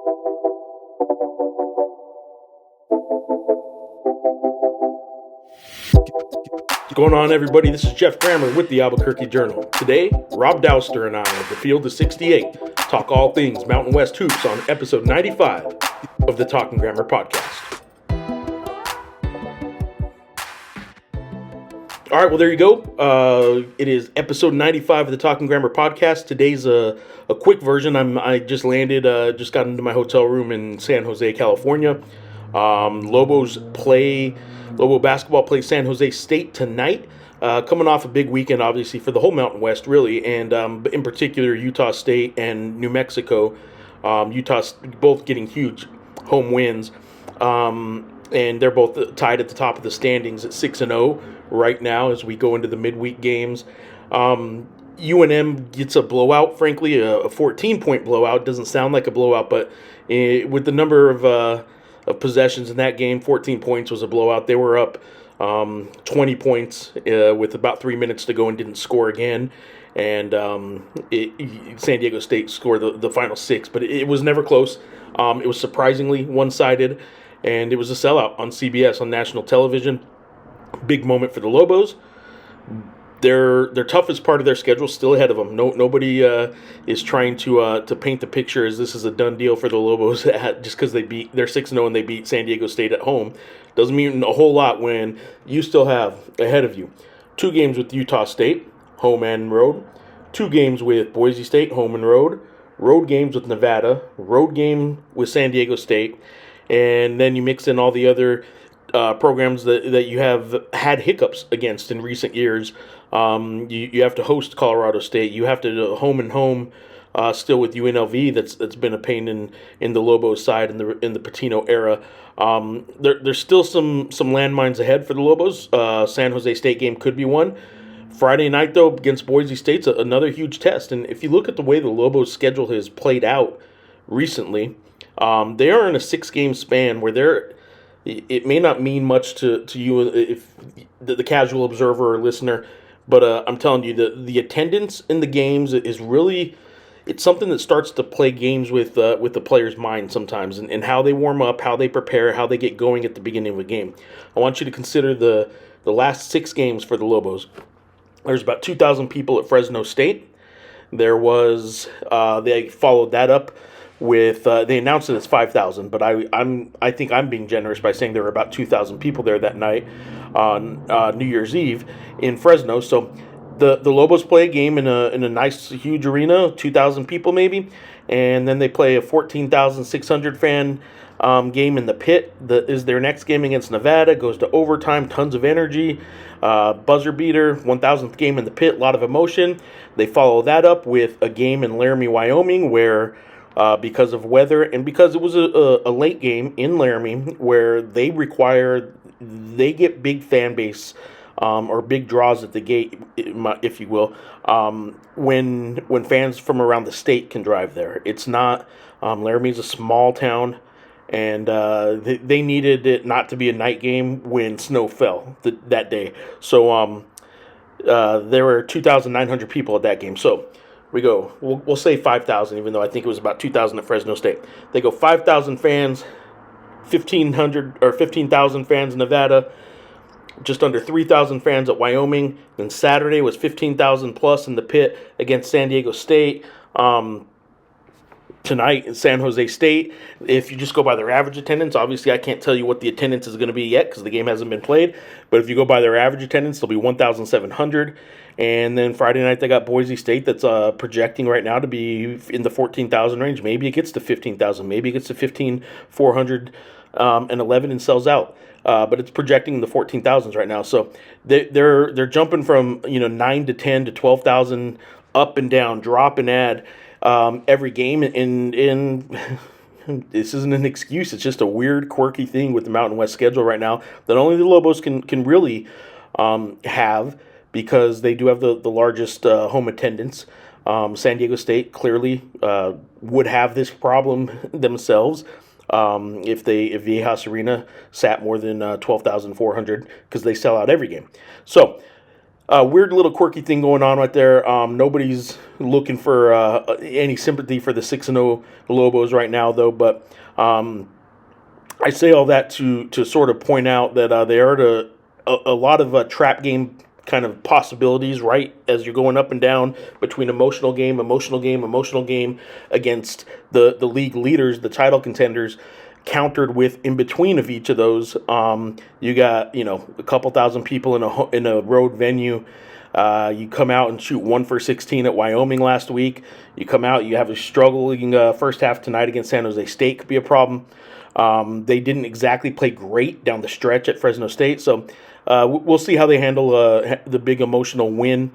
What's going on, everybody? This is Geoff Grammer with the Albuquerque Journal. Today, Rob Dauster and I of the Field of 68 talk all things Mountain West hoops on episode 95 of the Talking Grammer podcast. All right, well, there you go. It is episode 95 of the Talking Grammer podcast. Today's a quick version. I just landed, just got into my hotel room in San Jose, California. Lobo basketball plays San Jose State tonight. Coming off a big weekend, obviously, for the whole Mountain West, really, and in particular, Utah State and New Mexico. Utah both getting huge home wins, and they're both tied at the top of the standings at 6-0 right now as we go into the midweek games. UNM gets a blowout, frankly, a 14-point blowout. Doesn't sound like a blowout, but with the number of possessions in that game, 14 points was a blowout. They were up 20 points with about 3 minutes to go and didn't score again. And San Diego State scored the final 6, but it was never close. It was surprisingly one-sided, and it was a sellout on CBS on national television. Big moment for the Lobos. Their toughest part of their schedule is still ahead of them. Nobody is trying to paint the picture as this is a done deal for the Lobos just because they're 6-0 and they beat San Diego State at home. Doesn't mean a whole lot when you still have ahead of you 2 games with Utah State, home and road, 2 games with Boise State, home and road games with Nevada, road game with San Diego State, and then you mix in all the other programs that you have had hiccups against in recent years. You have to host Colorado State. You have to do home and home still with UNLV. That's been a pain in the Lobos side in the Patino era. There's still some landmines ahead for the Lobos. San Jose State game could be one. Friday night, though, against Boise State's another huge test. And if you look at the way the Lobos' schedule has played out recently, they are in a 6-game span where it may not mean much to you if the casual observer or listener, but I'm telling you, the attendance in the games is really, it's something that starts to play games with the player's mind sometimes, and how they warm up, how they prepare, how they get going at the beginning of a game. I want you to consider the last 6 games for the Lobos. There's about 2,000 people at Fresno State. There was they followed that up with they announced it as 5,000, but I think I'm being generous by saying there were about 2,000 people there that night on New Year's Eve in Fresno. So the Lobos play a game in a nice huge arena, 2,000 people maybe, and then they play a 14,600 fan game in the Pit. Is their next game against Nevada, goes to overtime, tons of energy, buzzer beater, 1,000th game in the Pit, a lot of emotion. They follow that up with a game in Laramie, Wyoming, where because of weather and because it was a late game in Laramie where they get big fan base or big draws at the gate, if you will, when fans from around the state can drive there. It's not, Laramie's a small town, and they needed it not to be a night game when snow fell that day. So there were 2,900 people at that game. So we go, we'll say 5,000, even though I think it was about 2,000 at Fresno State. They go 5,000 fans, 1,500 or 15,000 fans in Nevada, just under 3,000 fans at Wyoming. Then Saturday was 15,000 plus in the Pit against San Diego State. Tonight in San Jose State, if you just go by their average attendance, obviously I can't tell you what the attendance is going to be yet because the game hasn't been played, but if you go by their average attendance, it'll be 1,700. And then Friday night they got Boise State that's projecting right now to be in the 14,000 range. Maybe it gets to 15,000, maybe it gets to 15,411 and sells out. But it's projecting in the 14,000s right now. So they're jumping from 9 to 10 to 12,000 up and down, drop and add every game. And this isn't an excuse. It's just a weird, quirky thing with the Mountain West schedule right now that only the Lobos can really have, because they do have the largest home attendance. San Diego State clearly would have this problem themselves if Viejas Arena sat more than 12,400 because they sell out every game. So Weird little quirky thing going on right there. Nobody's looking for any sympathy for the 6-0 Lobos right now, though. But I say all that to sort of point out that there are a lot of trap game kind of possibilities, right, as you're going up and down between emotional game against the league leaders, the title contenders, countered with in between of each of those. You got, a couple thousand people in a road venue. You come out and shoot 1 for 16 at Wyoming last week. You come out, you have a struggling first half tonight against San Jose State, could be a problem. They didn't exactly play great down the stretch at Fresno State, so we'll see how they handle the big emotional win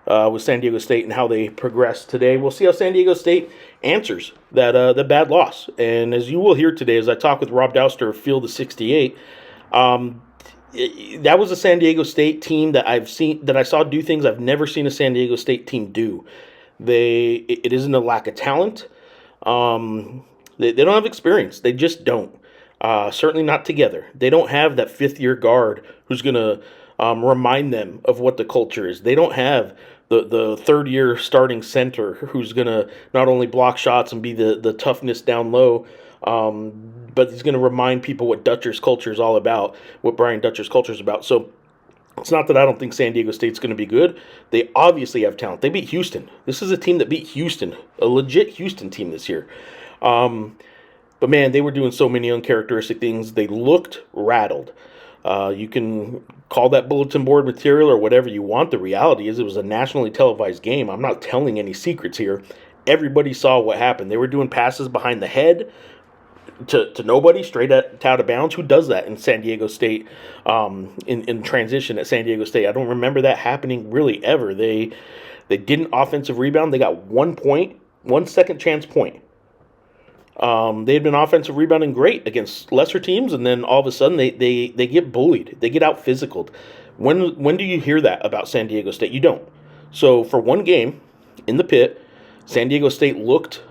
with San Diego State and how they progress today. We'll see how San Diego State answers the bad loss. And as you will hear today, as I talk with Rob Dauster of Field of 68, that was a San Diego State team that I saw do things I've never seen a San Diego State team do. It isn't a lack of talent. They don't have experience. They just don't. Certainly not together. They don't have that fifth-year guard who's going to remind them of what the culture is. They don't have the third-year starting center who's going to not only block shots and be the toughness down low, but he's going to remind people what Dutcher's culture is all about, what Brian Dutcher's culture is about. So it's not that I don't think San Diego State's going to be good. They obviously have talent. They beat Houston. This is a team that beat Houston, a legit Houston team this year. But man, they were doing so many uncharacteristic things. They looked rattled. You can call that bulletin board material or whatever you want. The reality is it was a nationally televised game. I'm not telling any secrets here. Everybody saw what happened. They were doing passes behind the head to nobody, straight out of bounds. Who does that in San Diego State in transition at San Diego State? I don't remember that happening really ever. They didn't offensive rebound. They got 1 point, 1 second chance point. They had been offensive rebounding great against lesser teams, and then all of a sudden they get bullied. They get out physicaled. When do you hear that about San Diego State? You don't. So for one game in the pit, San Diego State looked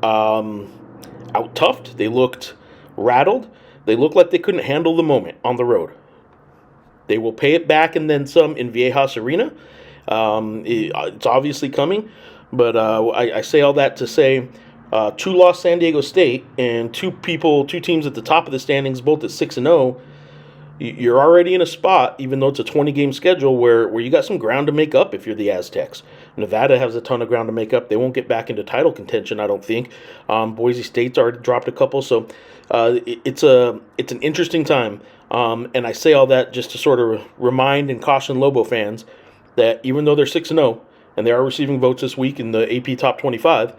out-toughed. They looked rattled. They looked like they couldn't handle the moment on the road. They will pay it back and then some in Viejas Arena. It's obviously coming, but I say all that to say 2 lost San Diego State and two teams at the top of the standings, both at 6-0. You're already in a spot, even though it's a 20-game schedule, where you got some ground to make up if you're the Aztecs. Nevada has a ton of ground to make up. They won't get back into title contention, I don't think. Boise State's already dropped a couple, so it's an interesting time. And I say all that just to sort of remind and caution Lobo fans that even though they're 6-0 and they are receiving votes this week in the AP Top 25,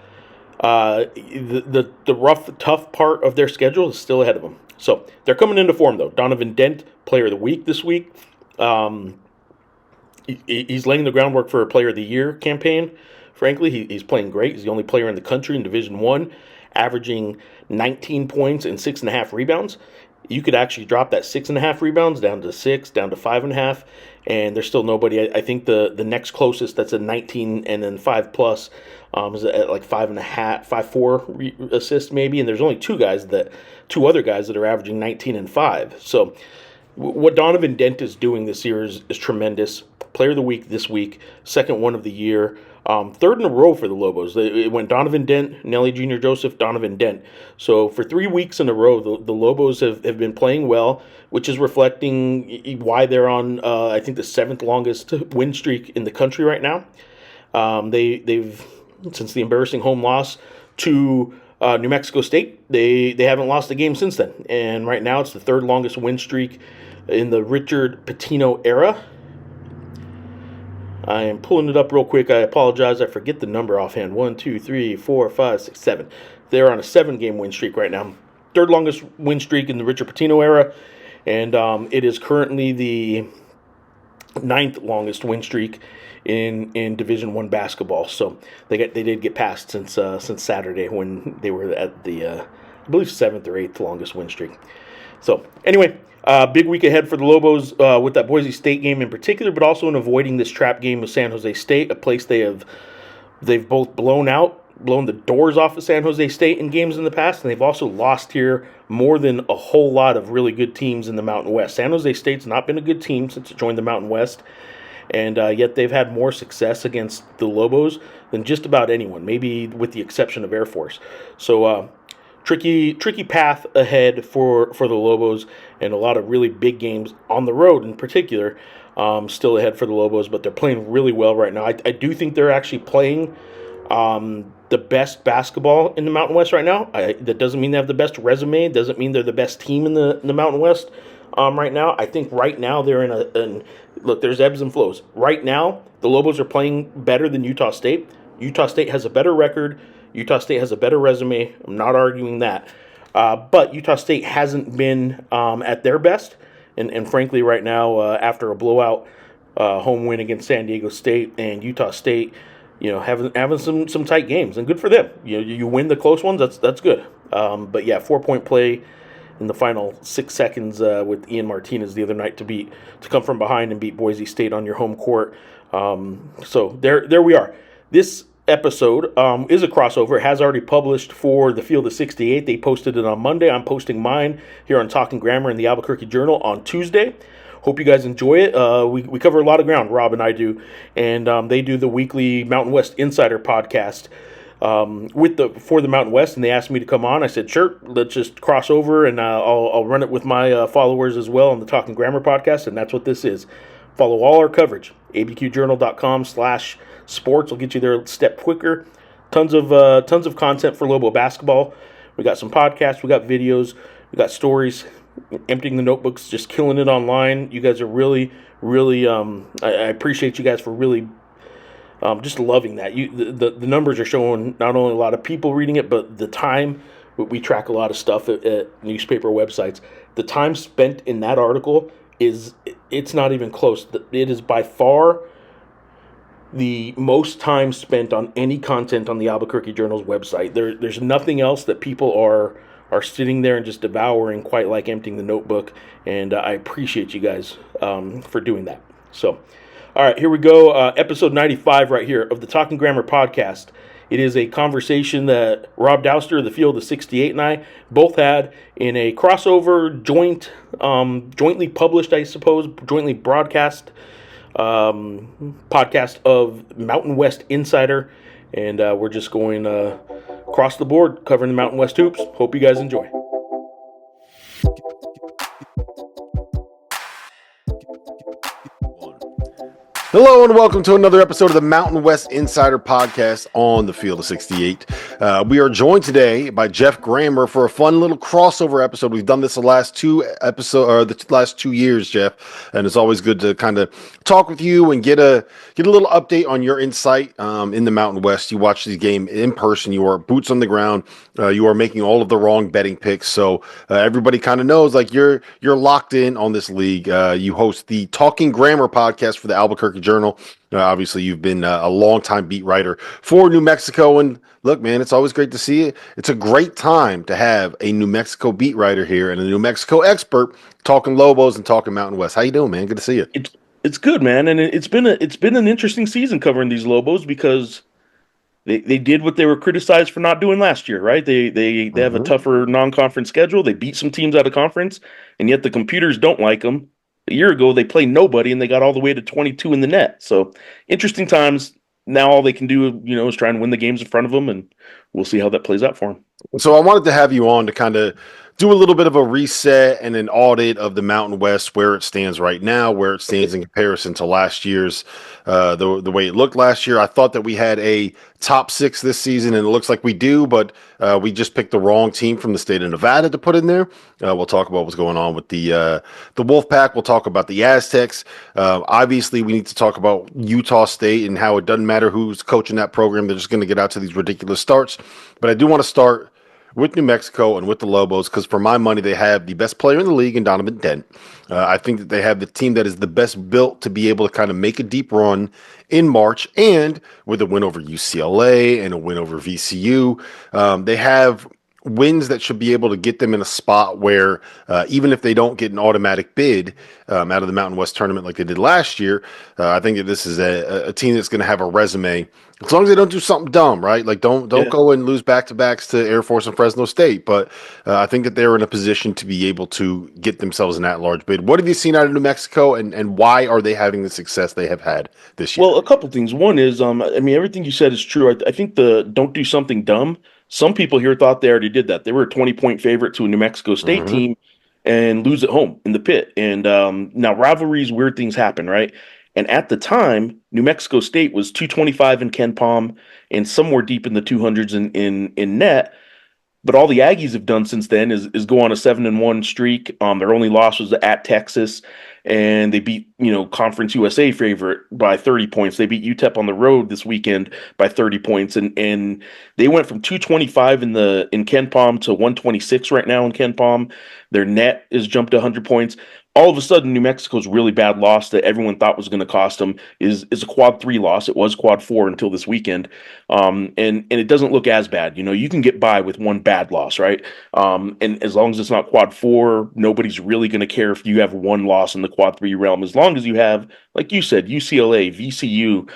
the rough, tough part of their schedule is still ahead of them. So they're coming into form, though. Donovan Dent, Player of the Week this week. He's laying the groundwork for a Player of the Year campaign. Frankly, he's playing great. He's the only player in the country in Division I, averaging 19 points and 6.5 rebounds. You could actually drop that 6.5 rebounds down to 6, down to 5.5, and there's still nobody. I think the next closest that's a 19 and then 5 plus is at like 5.5, 5.4 assists maybe, and there's only two other guys that are averaging 19 and 5. So what Donovan Dent is doing this year is tremendous. Player of the Week this week, second one of the year. Third in a row for the Lobos. It went Donovan Dent, Nelly Jr. Joseph, Donovan Dent. So for 3 weeks in a row, the Lobos have been playing well, which is reflecting why they're on, I think, the 7th longest win streak in the country right now. They've, since the embarrassing home loss to New Mexico State, they haven't lost a game since then. And right now it's the 3rd longest win streak in the Richard Pitino era. I am pulling it up real quick. I apologize. I forget the number offhand. 1, 2, 3, 4, 5, 6, 7. They're on a 7-game win streak right now. 3rd longest win streak in the Richard Pitino era. And it is currently the 9th longest win streak in Division I basketball. So they did get passed since Saturday when they were at the, I believe, 7th or 8th longest win streak. So anyway, big week ahead for the Lobos with that Boise State game in particular, but also in avoiding this trap game with San Jose State, a place they've both blown the doors off of San Jose State in games in the past, and they've also lost here more than a whole lot of really good teams in the Mountain West. San Jose State's not been a good team since it joined the Mountain West, and yet they've had more success against the Lobos than just about anyone, maybe with the exception of Air Force. So tricky path ahead for the Lobos, and a lot of really big games on the road in particular. Still ahead for the Lobos, but they're playing really well right now. I do think they're actually playing the best basketball in the Mountain West right now. That doesn't mean they have the best resume. It doesn't mean they're the best team in the Mountain West right now. I think right now they're look, there's ebbs and flows. Right now, the Lobos are playing better than Utah State. Utah State has a better record. Utah State has a better resume. I'm not arguing that. But Utah State hasn't been at their best. And frankly, right now, after a blowout home win against San Diego State and Utah State, having some tight games, and good for them. You win the close ones, that's good. But yeah, 4-point play in the final 6 seconds with Ian Martinez the other night to come from behind and beat Boise State on your home court. So there we are. This episode is a crossover. It has already published for the Field of 68. They posted it on Monday. I'm posting mine here on Talking Grammer in the Albuquerque Journal on Tuesday. Hope you guys enjoy it. We cover a lot of ground, Rob and I do, and they do the weekly Mountain West Insider podcast for the Mountain West, and they asked me to come on. I said, sure, let's just cross over, and I'll run it with my followers as well on the Talking Grammer podcast, and that's what this is. Follow all our coverage. abqjournal.com/sports will get you there a step quicker. Tons of content for Lobo basketball. We got some podcasts, we got videos, we got stories. Emptying the notebooks, just killing it online. You guys are really, really. I appreciate you guys for really just loving that. The numbers are showing not only a lot of people reading it, but the time. We track a lot of stuff at newspaper websites. The time spent in that article it's not even close. It is by far the most time spent on any content on the Albuquerque Journal's website. There's nothing else that people are sitting there and just devouring quite like emptying the notebook, and I appreciate you guys for doing that. So, all right, here we go. Episode 95 right here of the Talking Grammer podcast. It is a conversation that Rob Dauster of the Field of 68 and I both had in a crossover jointly published, I suppose, jointly broadcast podcast of Mountain West Insider, and we're just going across the board covering the Mountain West hoops. Hope you guys enjoy. Hello and welcome to another episode of the Mountain West Insider Podcast on the Field of 68. We are joined today by Geoff Grammer for a fun little crossover episode. We've done this the last 2 years, Geoff, and it's always good to kind of talk with you and get a little update on your insight in the Mountain West. You watch the game in person. You are boots on the ground. You are making all of the wrong betting picks, so everybody kind of knows like you're locked in on this league. You host the Talking Grammer podcast for the Albuquerque Journal. Obviously, you've been a long-time beat writer for New Mexico, and look, man, it's always great to see it. It's a great time to have a New Mexico beat writer here and a New Mexico expert talking Lobos and talking Mountain West. How you doing, man? Good to see you. It's good, man, and it's been an interesting season covering these Lobos because they did what they were criticized for not doing last year, right? They have a tougher non-conference schedule. They beat some teams out of conference, and yet the computers don't like them. A year ago, they played nobody, and they got all the way to 22 in the net. So, interesting times. Now all they can do, is try and win the games in front of them, and we'll see how that plays out for them. So I wanted to have you on to kind of do a little bit of a reset and an audit of the Mountain West, where it stands right now, where it stands in comparison to last year's, the way it looked last year. I thought that we had a top 6 this season, and it looks like we do, but we just picked the wrong team from the state of Nevada to put in there. We'll talk about what's going on with the Wolfpack. We'll talk about the Aztecs. Obviously, we need to talk about Utah State and how it doesn't matter who's coaching that program. They're just going to get out to these ridiculous starts. But I do want to start with New Mexico and with the Lobos, because for my money, they have the best player in the league in Donovan Dent. I think that they have the team that is the best built to be able to kind of make a deep run in March, and with a win over UCLA and a win over VCU, they have wins that should be able to get them in a spot where even if they don't get an automatic bid out of the Mountain West tournament like they did last year, I think that this is a team that's going to have a resume. As long as they don't do something dumb, right? Like don't Yeah. go and lose back-to-backs to Air Force and Fresno State. But I think that they're in a position to be able to get themselves an at-large bid. What have you seen out of New Mexico, and why are they having the success they have had this year? Well, a couple things. One is, I mean, everything you said is true. I think the don't do something dumb. Some people here thought they already did that. They were a 20-point favorite to a New Mexico State Hmm. team and lose at home in the pit. And now rivalries, weird things happen, right? And at the time, New Mexico State was 225 in Ken Palm and somewhere deep in the 200s in net. But all the Aggies have done since then is go on a 7-1 streak. Their only loss was at Texas, and they beat Conference USA favorite by 30 points. They beat UTEP on the road this weekend by 30 points, and they went from 225 in Ken Palm to 126 right now in Ken Palm. Their net is jumped to 100 points. All of a sudden, New Mexico's really bad loss that everyone thought was going to cost them is a quad 3 loss. It was quad 4 until this weekend, and it doesn't look as bad. You can get by with one bad loss, right? And as long as it's not quad 4, nobody's really going to care if you have one loss in the quad 3 realm. As long as you have, like you said, UCLA, VCU,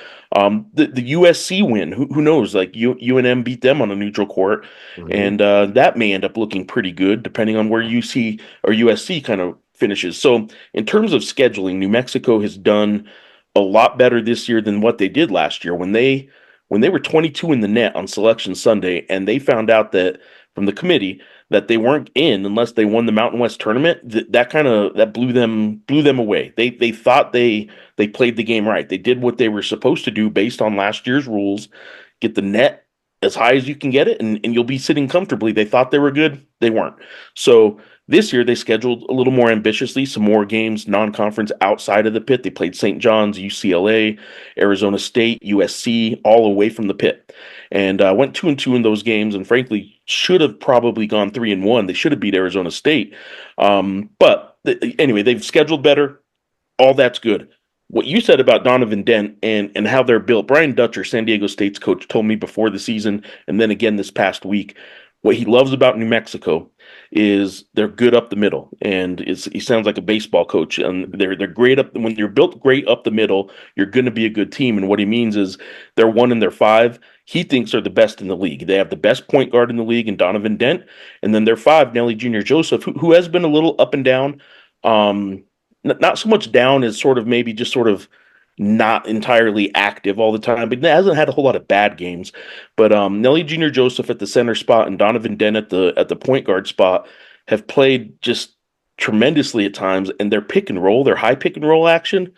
the USC win. Who knows? Like UNM beat them on a neutral court, Hmm. and that may end up looking pretty good depending on where UC or USC kind of finishes. So in terms of scheduling, New Mexico has done a lot better this year than what they did last year when they were 22 in the net on Selection Sunday, and they found out that from the committee that they weren't in unless they won the Mountain West tournament. That blew them away. They thought they played the game right. They did what they were supposed to do based on last year's rules. Get the net as high as you can get it, and you'll be sitting comfortably. They thought they were good. They weren't. So this year they scheduled a little more ambitiously, some more games, non-conference outside of the pit. They played St. John's, UCLA, Arizona State, USC, all away from the pit, and went 2-2 in those games. And frankly, should have probably gone 3-1. They should have beat Arizona State, but anyway, they've scheduled better. All that's good. What you said about Donovan Dent and how they're built, Brian Dutcher, San Diego State's coach, told me before the season, and then again this past week, what he loves about New Mexico is they're good up the middle, and he sounds like a baseball coach. And they're great up when you're built great up the middle. You're going to be a good team, and what he means is they're 1 and they're 5. He thinks they're the best in the league. They have the best point guard in the league in Donovan Dent, and then they're 5, Nelly Jr. Joseph, who has been a little up and down. Not so much down as sort of maybe just sort of not entirely active all the time, but hasn't had a whole lot of bad games. But Nelly Jr. Joseph at the center spot and Donovan Dent at the point guard spot have played just tremendously at times, and their pick and roll, their high pick and roll action.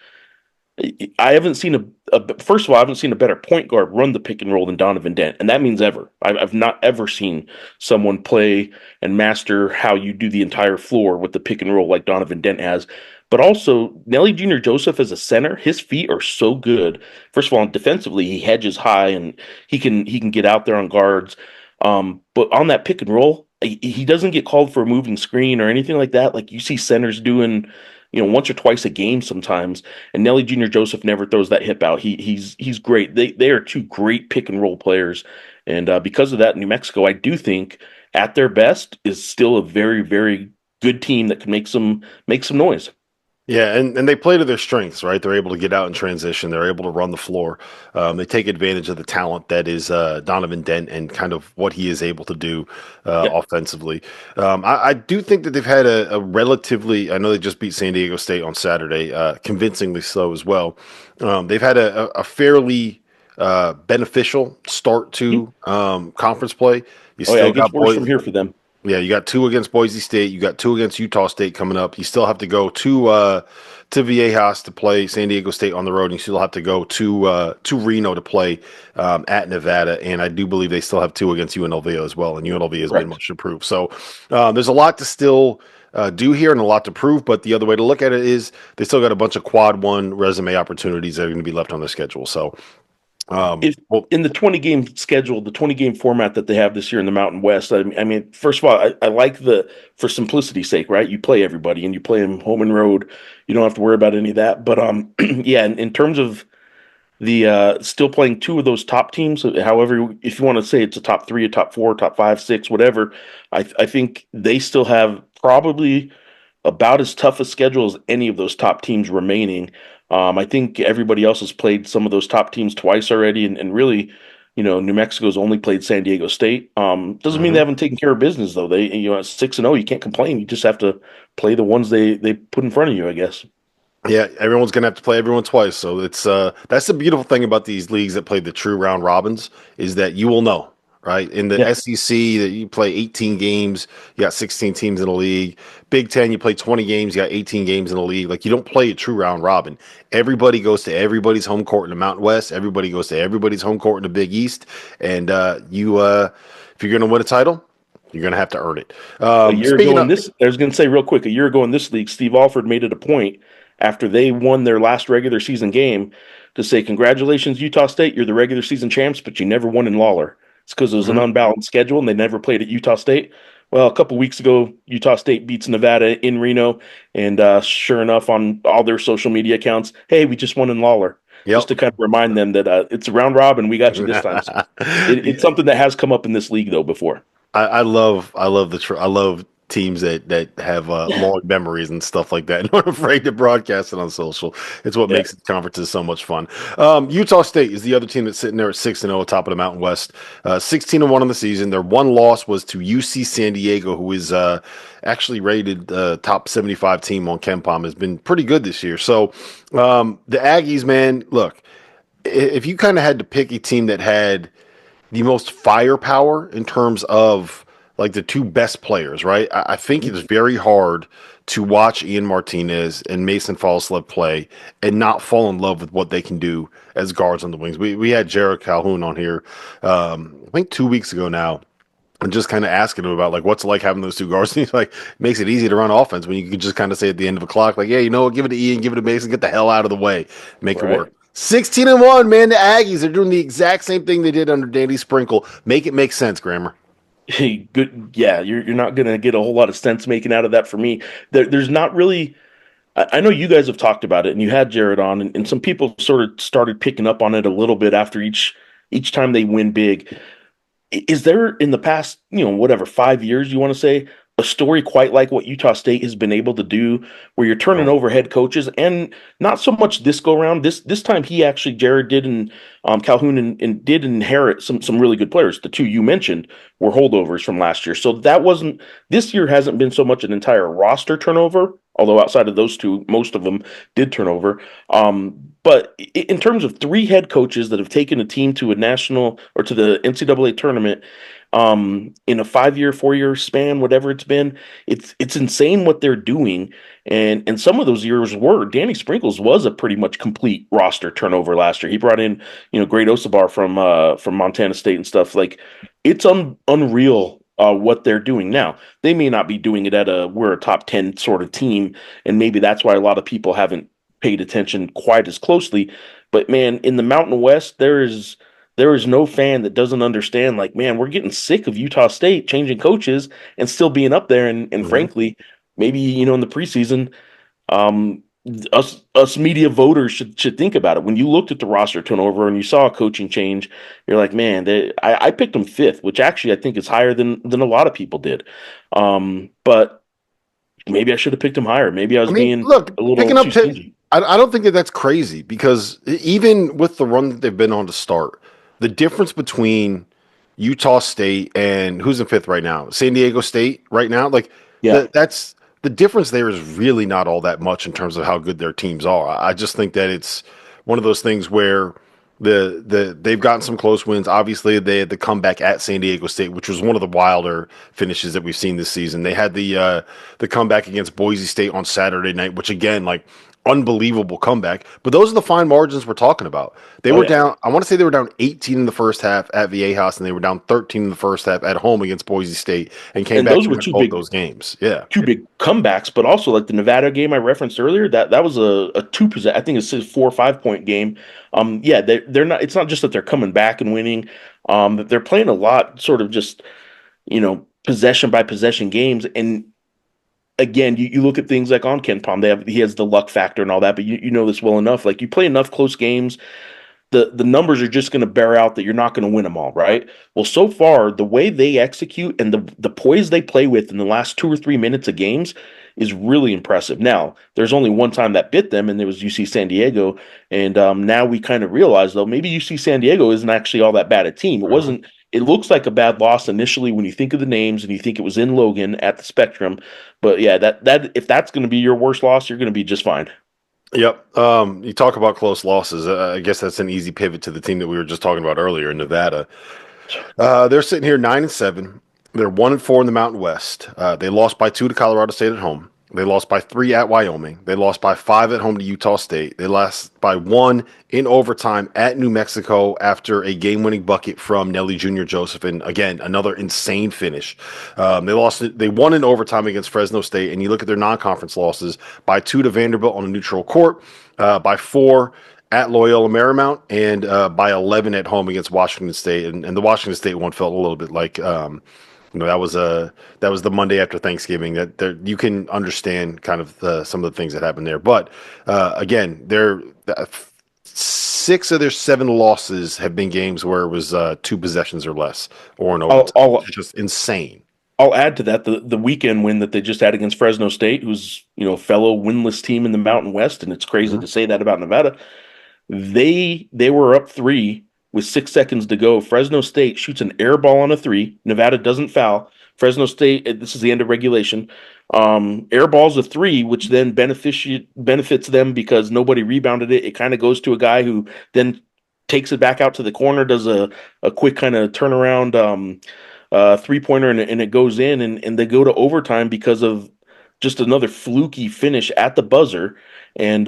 I haven't seen first of all, I haven't seen a better point guard run the pick and roll than Donovan Dent, and that means ever. I've not ever seen someone play and master how you do the entire floor with the pick and roll like Donovan Dent has. But also, Nelly Jr. Joseph as a center, his feet are so good. First of all, defensively, he hedges high and he can get out there on guards. But on that pick and roll, he doesn't get called for a moving screen or anything like that. Like you see centers doing, once or twice a game sometimes. And Nelly Jr. Joseph never throws that hip out. He's great. They are two great pick and roll players, and because of that, New Mexico, I do think at their best is still a very very good team that can make some noise. Yeah, and they play to their strengths, right? They're able to get out in transition. They're able to run the floor. They take advantage of the talent that is Donovan Dent and kind of what he is able to do Yeah. offensively. I do think that they've had a relatively, I know they just beat San Diego State on Saturday, convincingly so as well. They've had a fairly beneficial start Mhm. to conference play. You Oh yeah, still it gets got worse from boys. here for them. Yeah, you got 2 against Boise State. You got 2 against Utah State coming up. You still have to go to Viejas to play San Diego State on the road. And you still have to go to Reno to play at Nevada. And I do believe they still have 2 against UNLV as well. And UNLV has been Correct. much improved. So there's a lot to still do here and a lot to prove. But the other way to look at it is they still got a bunch of quad 1 resume opportunities that are going to be left on their schedule. So If well, in the 20 game schedule, the 20 game format that they have this year in the Mountain West, I mean, first of all, I like for simplicity's sake, right? You play everybody and you play them home and road. You don't have to worry about any of that. But yeah, in terms of the still playing two of those top teams. However, if you want to say it's a top three, a top four, top five, six, whatever, I think they still have probably about as tough a schedule as any of those top teams remaining. I think everybody else has played some of those top teams twice already, and really, New Mexico's only played San Diego State. Doesn't mean they Mhm. haven't taken care of business though. They, at 6-0, you can't complain. You just have to play the ones they put in front of you, I guess. Yeah, everyone's gonna have to play everyone twice. So it's that's the beautiful thing about these leagues that play the true round robins is that you will know, right? In the Yeah, SEC that you play 18 games, you got 16 teams in the league. Big Ten, you play 20 games, you got 18 games in the league. Like you don't play a true round robin. Everybody goes to everybody's home court in the Mountain West. Everybody goes to everybody's home court in the Big East. And if you're gonna win a title, you're gonna have to earn it. a year Speaking ago in of, this, I was going to say real quick, a year ago in this league, Steve Alford made it a point after they won their last regular season game to say, "Congratulations, Utah State, you're the regular season champs, but you never won in Lawler." It's because it was an Mhm. unbalanced schedule and they never played at Utah State. Well, a couple weeks ago, Utah State beats Nevada in Reno, and sure enough, on all their social media accounts, hey, we just won in Lawler, just Yep. to kind of remind them that it's a round robin. We got you this time. So it's something that has come up in this league though before. I love teams that have long memories and stuff like that. Not afraid to broadcast it on social. It's what Yeah. makes the conferences so much fun. Utah State is the other team that's sitting there at 6-0, top of the Mountain West. 16-1 on the season. Their one loss was to UC San Diego, who is actually rated top 75 team on KenPom. Has been pretty good this year. So the Aggies, man, look, if you kind of had to pick a team that had the most firepower in terms of like the two best players, right? I think it's very hard to watch Ian Martinez and Mason Falslev play and not fall in love with what they can do as guards on the wings. We had Jared Calhoun on here, I think 2 weeks ago now, and just kind of asking him about like what's it like having those two guards. And he's like, makes it easy to run offense when you can just kind of say at the end of a clock, like, yeah, you know what, give it to Ian, give it to Mason, get the hell out of the way, make it Right. work. 16-1, man. The Aggies are doing the exact same thing they did under Danny Sprinkle. Make it make sense, Grammer. Hey, good. Yeah, you're not gonna get a whole lot of sense making out of that for me. There's not really. I know you guys have talked about it, and you had Jared on, and some people sort of started picking up on it a little bit after each time they win big. Is there in the past, whatever 5 years you want to say, a story quite like what Utah State has been able to do, where you're turning No. over head coaches, and not so much this go around. This time he actually Jared did and Calhoun and did inherit some really good players. The two you mentioned were holdovers from last year, so that wasn't this year hasn't been so much an entire roster turnover. Although outside of those two, most of them did turn over. But in terms of three head coaches that have taken a team to a national or to the NCAA tournament in a 5 year, 4 year span, whatever it's been, it's insane what they're doing. And some of those years were Danny Sprinkles was a pretty much complete roster turnover last year. He brought in Great Osabar from Montana State and stuff. Like it's unreal what they're doing now. They may not be doing it at we're a top 10 sort of team, and maybe that's why a lot of people haven't paid attention quite as closely. But man, in the Mountain West, there is no fan that doesn't understand. Like, man, we're getting sick of Utah State changing coaches and still being up there. And Mhm. frankly, maybe in the preseason, um, us media voters should think about it. When you looked at the roster turnover and you saw a coaching change, you're like, man, I picked them fifth, which actually I think is higher than a lot of people did. But maybe I should have picked them higher. Maybe I I was mean, being look, a little picking up too to, stingy. I don't think that that's crazy because even with the run that they've been on to start, the difference between Utah State and who's in fifth right now, San Diego State right now, like Yeah. that's the difference there is really not all that much in terms of how good their teams are. I just think that it's one of those things where they've gotten some close wins. Obviously, they had the comeback at San Diego State, which was one of the wilder finishes that we've seen this season. They had the comeback against Boise State on Saturday night, which again, like unbelievable comeback. But those are the fine margins we're talking about. They Oh were yeah. down. I want to say they were down 18 in the first half at Viejas, and they were down 13 in the first half at home against Boise State, and came And back those and were won both those two games. Yeah. big comebacks, but also like the Nevada game I referenced earlier, that was a two I think it's a 4 or 5 point game. Yeah, they're not. It's not just that they're coming back and winning. That they're playing a lot, sort of just possession by possession games. And again, you look at things like on Ken Palm, he has the luck factor and all that, but you know this well enough. Like you play enough close games, the numbers are just going to bear out that you're not going to win them all, right? Well, so far, the way they execute and the poise they play with in the last 2 or 3 minutes of games is really impressive. Now, there's only one time that bit them, and it was UC San Diego. And now we kind of realize, though, maybe UC San Diego isn't actually all that bad a team. It wasn't. It looks like a bad loss initially when you think of the names and you think it was in Logan at the Spectrum. But yeah, that if that's going to be your worst loss, you're going to be just fine. Yep. You talk about close losses. I guess that's an easy pivot to the team that we were just talking about earlier in Nevada. They're sitting here 9-7. They're 1-4 in the Mountain West. They lost by 2 to Colorado State at home. They lost by 3 at Wyoming. They lost by 5 at home to Utah State. They lost by 1 in overtime at New Mexico after a game-winning bucket from Nelly Jr. Joseph. And again, another insane finish. They won in overtime against Fresno State. And you look at their non-conference losses: by 2 to Vanderbilt on a neutral court, by 4 at Loyola Marymount, and by 11 at home against Washington State. And the Washington State one felt a little bit like that was the Monday after Thanksgiving. That you can understand kind of some of the things that happened there. But again, 6 of their 7 losses have been games where it was 2 possessions or less or an overtime. It's just insane. I'll add to that the weekend win that they just had against Fresno State, who's a fellow winless team in the Mountain West, and it's crazy to say that about Nevada. They were up 3 with 6 seconds to go. Fresno State shoots an air ball on a 3. Nevada doesn't foul. Fresno State, this is the end of regulation. Air ball's a 3, which then benefits them because nobody rebounded it. It kind of goes to a guy who then takes it back out to the corner, does a quick kind of turnaround 3-pointer, and it goes in, and they go to overtime because of just another fluky finish at the buzzer. And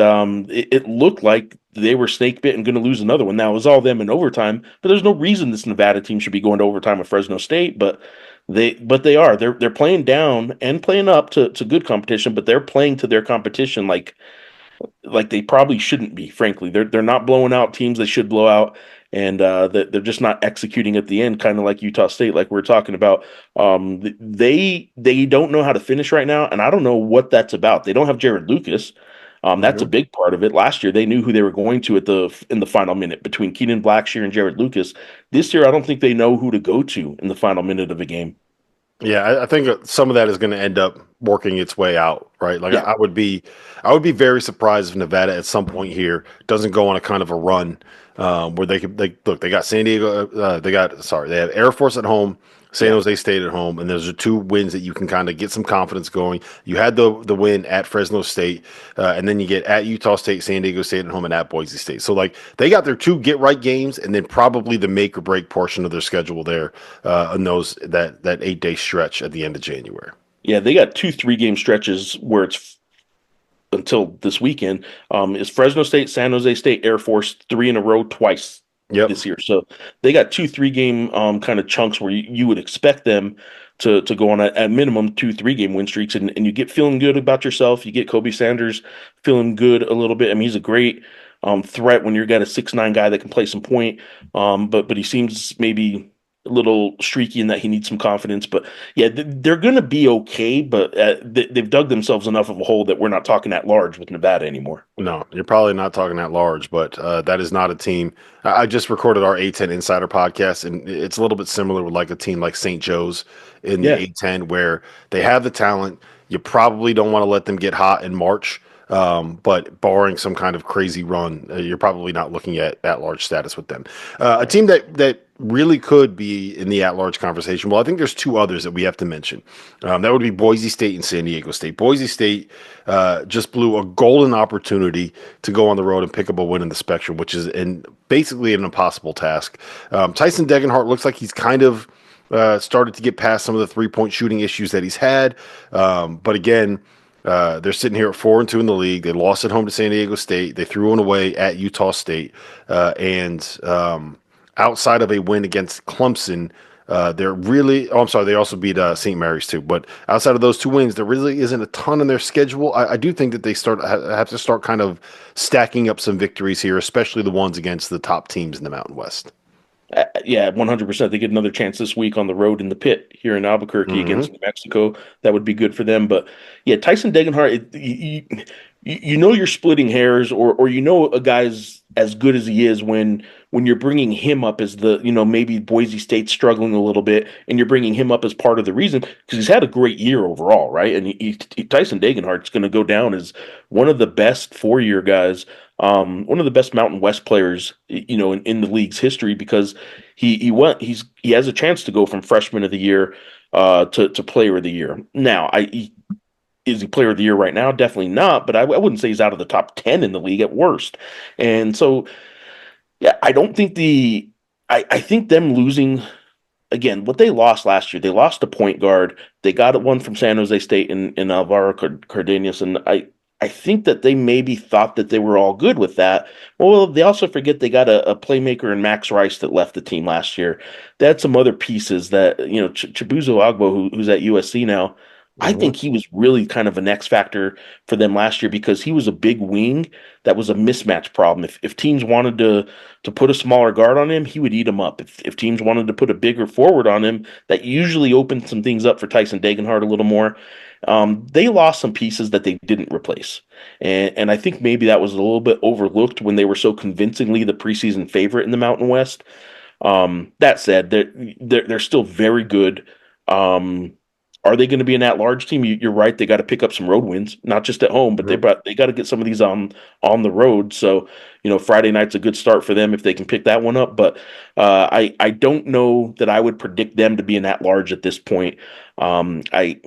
it looked like they were snake bit and going to lose another one. Now, it was all them in overtime, but there's no reason this Nevada team should be going to overtime with Fresno State. But they are. They're playing down and playing up to good competition, but they're playing to their competition like they probably shouldn't be. Frankly, they're not blowing out teams they should blow out, and they're just not executing at the end, kind of like Utah State, like we're talking about. They don't know how to finish right now, and I don't know what that's about. They don't have Jared Lucas. That's a big part of it. Last year, they knew who they were going to in the final minute between Keenan Blackshear and Jared Lucas. This year, I don't think they know who to go to in the final minute of a game. Yeah, I think some of that is going to end up working its way out, right? Like, Yeah. I would be very surprised if Nevada at some point here doesn't go on a kind of a run where they look. They got San Diego. They have Air Force at home, San Jose State at home, and those are 2 wins that you can kind of get some confidence going. You had the win at Fresno State, and then you get at Utah State, San Diego State at home, and at Boise State. So like they got their 2 get right games, and then probably the make or break portion of their schedule there in that 8-day stretch at the end of January. Yeah, they got 2 3-game stretches where it's until this weekend. Is Fresno State, San Jose State, Air Force 3 in a row twice this year. So they got 2 3-game kind of chunks where you would expect them to go on at minimum 2 3-game win streaks, and you get feeling good about yourself. You get Kobe Sanders feeling good a little bit. I mean, he's a great threat when you've got a 6'9" guy that can play some point. But he seems maybe a little streaky in that he needs some confidence. But yeah, they're going to be okay, but they've dug themselves enough of a hole that we're not talking at large with Nevada anymore. No, you're probably not talking at large, but that is not a team. I just recorded our A10 Insider podcast, and it's a little bit similar with like a team like St. Joe's in the A10, where they have the talent. You probably don't want to let them get hot in March. But barring some kind of crazy run, you're probably not looking at large status with them. A team that really could be in the at-large conversation. Well, I think there's 2 others that we have to mention. That would be Boise State and San Diego State. Boise State just blew a golden opportunity to go on the road and pick up a win in the Spectrum, which is basically an impossible task. Tyson Degenhart looks like he's kind of started to get past some of the 3-point shooting issues that he's had. But again, they're sitting here at 4-2 in the league. They lost at home to San Diego State. They threw one away at Utah State. And outside of a win against Clemson, they're really. Oh, I'm sorry. They also beat St. Mary's too. But outside of those 2 wins, there really isn't a ton in their schedule. I do think that they have to start kind of stacking up some victories here, especially the ones against the top teams in the Mountain West. Yeah, 100%. They get another chance this week on the road in the pit here in Albuquerque against Hmm. New Mexico. That would be good for them. But yeah, Tyson Degenhart, you know you're splitting hairs, or you know a guy's as good as he is when you're bringing him up as the, maybe Boise State's struggling a little bit, and you're bringing him up as part of the reason because he's had a great year overall, right? And Tyson Degenhart's going to go down as one of the best 4-year guys, one of the best Mountain West players, in the league's history because he has a chance to go from freshman of the year to player of the year. Now, is he player of the year right now? Definitely not, but I wouldn't say he's out of the top 10 in the league at worst. And so, yeah, I don't think I think them losing again, what they lost last year, they lost a point guard. They got one from San Jose State in Alvaro Cardenas, and I think that they maybe thought that they were all good with that. Well, they also forget they got a playmaker in Max Rice that left the team last year. They had some other pieces that, Chibuzo Agbo, who's at USC now. I Hmm. think he was really kind of an X factor for them last year because he was a big wing that was a mismatch problem. If teams wanted to put a smaller guard on him, he would eat him up. If teams wanted to put a bigger forward on him, that usually opened some things up for Tyson Degenhart a little more. They lost some pieces that they didn't replace, and I think maybe that was a little bit overlooked when they were so convincingly the preseason favorite in the Mountain West. That said, they're still very good. Um, are they going to be an at-large team? You're right. They got to pick up some road wins, not just at home, but they got to get some of these on the road. So, Friday night's a good start for them if they can pick that one up. But I don't know that I would predict them to be an at-large at this point. I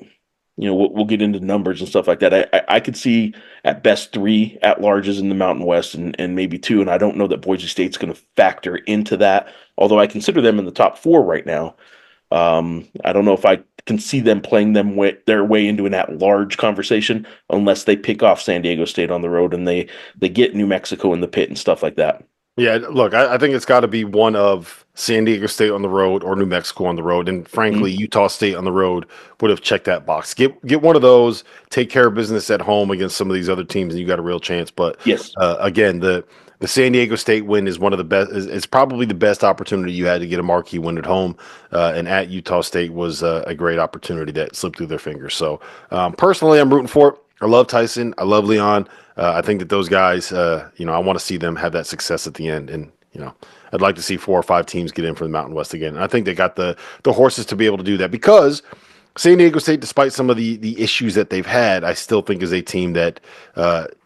we'll get into numbers and stuff like that. I could see at best 3 at-larges in the Mountain West and maybe 2, and I don't know that Boise State's going to factor into that. Although I consider them in the top 4 right now. I don't know if I can see them playing their way into an at-large conversation unless they pick off San Diego State on the road and they get New Mexico in the pit and stuff like that. Yeah, look, I think it's got to be one of San Diego State on the road or New Mexico on the road, and frankly, Mhm. Utah State on the road would have checked that box. Get one of those, take care of business at home against some of these other teams, and you got a real chance. But Yes, again, the San Diego State win is one of the best. Is probably the best opportunity you had to get a marquee win at home, and at Utah State was a great opportunity that slipped through their fingers. So personally, I'm rooting for it. I love Tyson. I love Leon. I think that those guys, I want to see them have that success at the end, and I'd like to see 4 or 5 teams get in for the Mountain West again. And I think they got the horses to be able to do that because San Diego State, despite some of the issues that they've had, I still think is a team that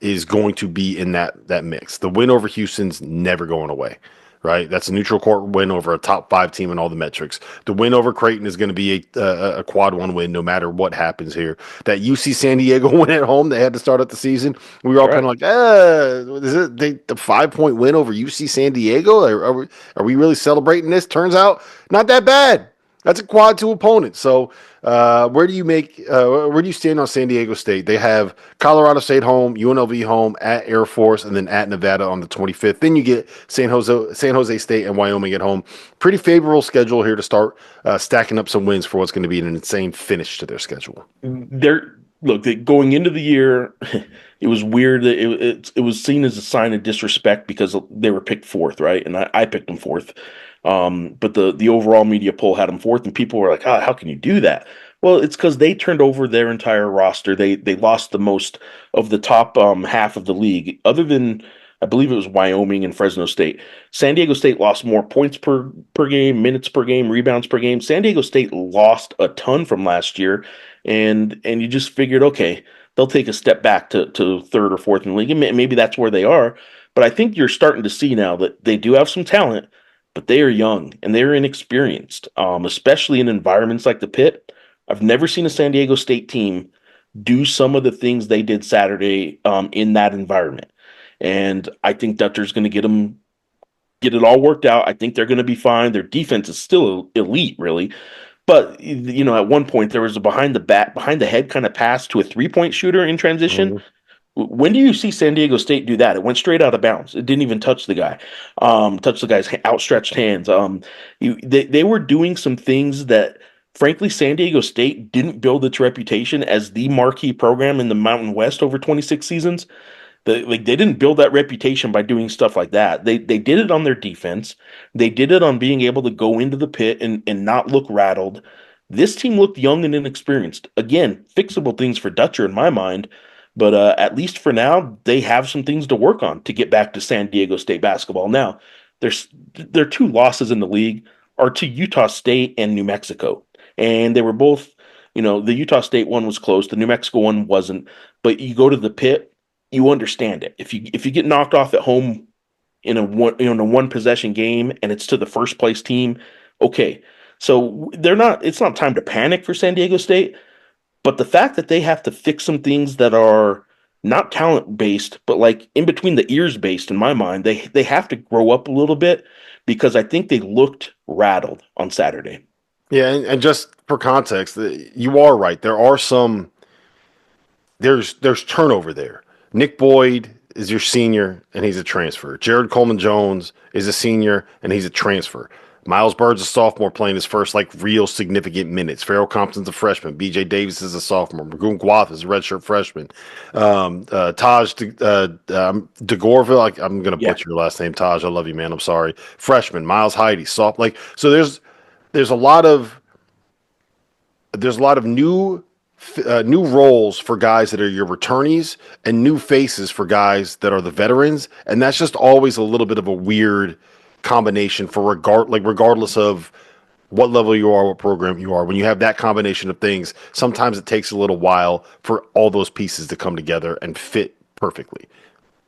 is going to be in that mix. The win over Houston's never going away. Right, that's a neutral court win over a top 5 team in all the metrics. The win over Creighton is going to be a quad 1 win, no matter what happens here. That UC San Diego win at home, they had to start out the season. We were all that's kind of right. like, is it the 5-point win over UC San Diego? Are we really celebrating this? Turns out, not that bad. That's a quad 2 opponent. So, where do you stand on San Diego State? They have Colorado State home, UNLV home, at Air Force, and then at Nevada on the 25th. Then you get San Jose State and Wyoming at home. Pretty favorable schedule here to start stacking up some wins for what's going to be an insane finish to their schedule. Going into the year, it was weird that it was seen as a sign of disrespect because they were picked fourth, right? And I picked them fourth. But the overall media poll had them fourth, and people were like, how can you do that?" Well, it's because they turned over their entire roster. They lost the most of the top half of the league, other than I believe it was Wyoming and Fresno State. San Diego State lost more points per game, minutes per game, rebounds per game. San Diego State lost a ton from last year, and you just figured, okay, they'll take a step back to third or fourth in the league, and maybe that's where they are. But I think you're starting to see now that they do have some talent, but they are young and they're inexperienced, especially in environments like the pit. I've never seen a San Diego State team do some of the things they did Saturday in that environment. And I think Dutcher's going to get it all worked out. I think they're going to be fine. Their defense is still elite, really. But at one point there was a behind the head kind of pass to a 3-point shooter in transition. Mhm. When do you see San Diego State do that? It went straight out of bounds. It didn't even touch the guy, touch the guy's outstretched hands. They were doing some things that, frankly, San Diego State didn't build its reputation as the marquee program in the Mountain West over 26 seasons. They didn't build that reputation by doing stuff like that. They did it on their defense. They did it on being able to go into the pit and not look rattled. This team looked young and inexperienced. Again, fixable things for Dutcher in my mind, but at least for now, they have some things to work on to get back to San Diego State basketball. Now, there's their two losses in the league are to Utah State and New Mexico, and they were both. The Utah State one was close. The New Mexico one wasn't. But you go to the pit, you understand it. If you get knocked off at home in a one possession game and it's to the first place team, okay. So they're not. It's not time to panic for San Diego State, but the fact that they have to fix some things that are not talent based, but like in between the ears based, in my mind, they have to grow up a little bit because I think they looked rattled on Saturday. Yeah, and just for context, you are right. There's turnover there. Nick Boyd is your senior, and he's a transfer. Jared Coleman Jones is a senior, and he's a transfer. Miles Bird's a sophomore playing his first real significant minutes. Farrell Compton's a freshman. B.J. Davis is a sophomore. Magoon Guath is a redshirt freshman. Taj DeGorville, I'm going to Yeah, butcher your last name, Taj. I love you, man. I'm sorry. Freshman. Miles Heidi, soft. So there's a lot of new roles for guys that are your returnees and new faces for guys that are the veterans, and that's just always a little bit of a weird combination for regardless of what level you are, what program you are. When you have that combination of things, sometimes it takes a little while for all those pieces to come together and fit perfectly.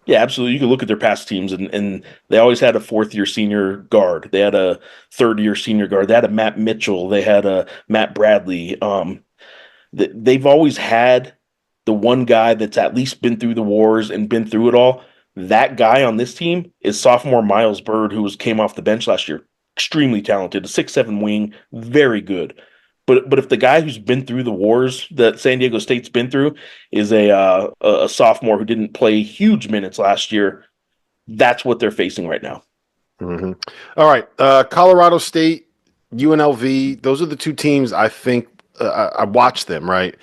yeah, absolutely. You can look at their past teams, and they always had a fourth year senior guard. They had a third year senior guard. They had a Matt Mitchell. They had a Matt Bradley. They've always had the one guy that's at least been through the wars and been through it all. That guy on this team is sophomore Miles Bird, who came off the bench last year. Extremely talented, a 6'7" wing, very good. But if the guy who's been through the wars that San Diego State's been through is a sophomore who didn't play huge minutes last year, that's what they're facing right now. Mm-hmm. All right, Colorado State, UNLV. Those are the two teams I think I watched them, right?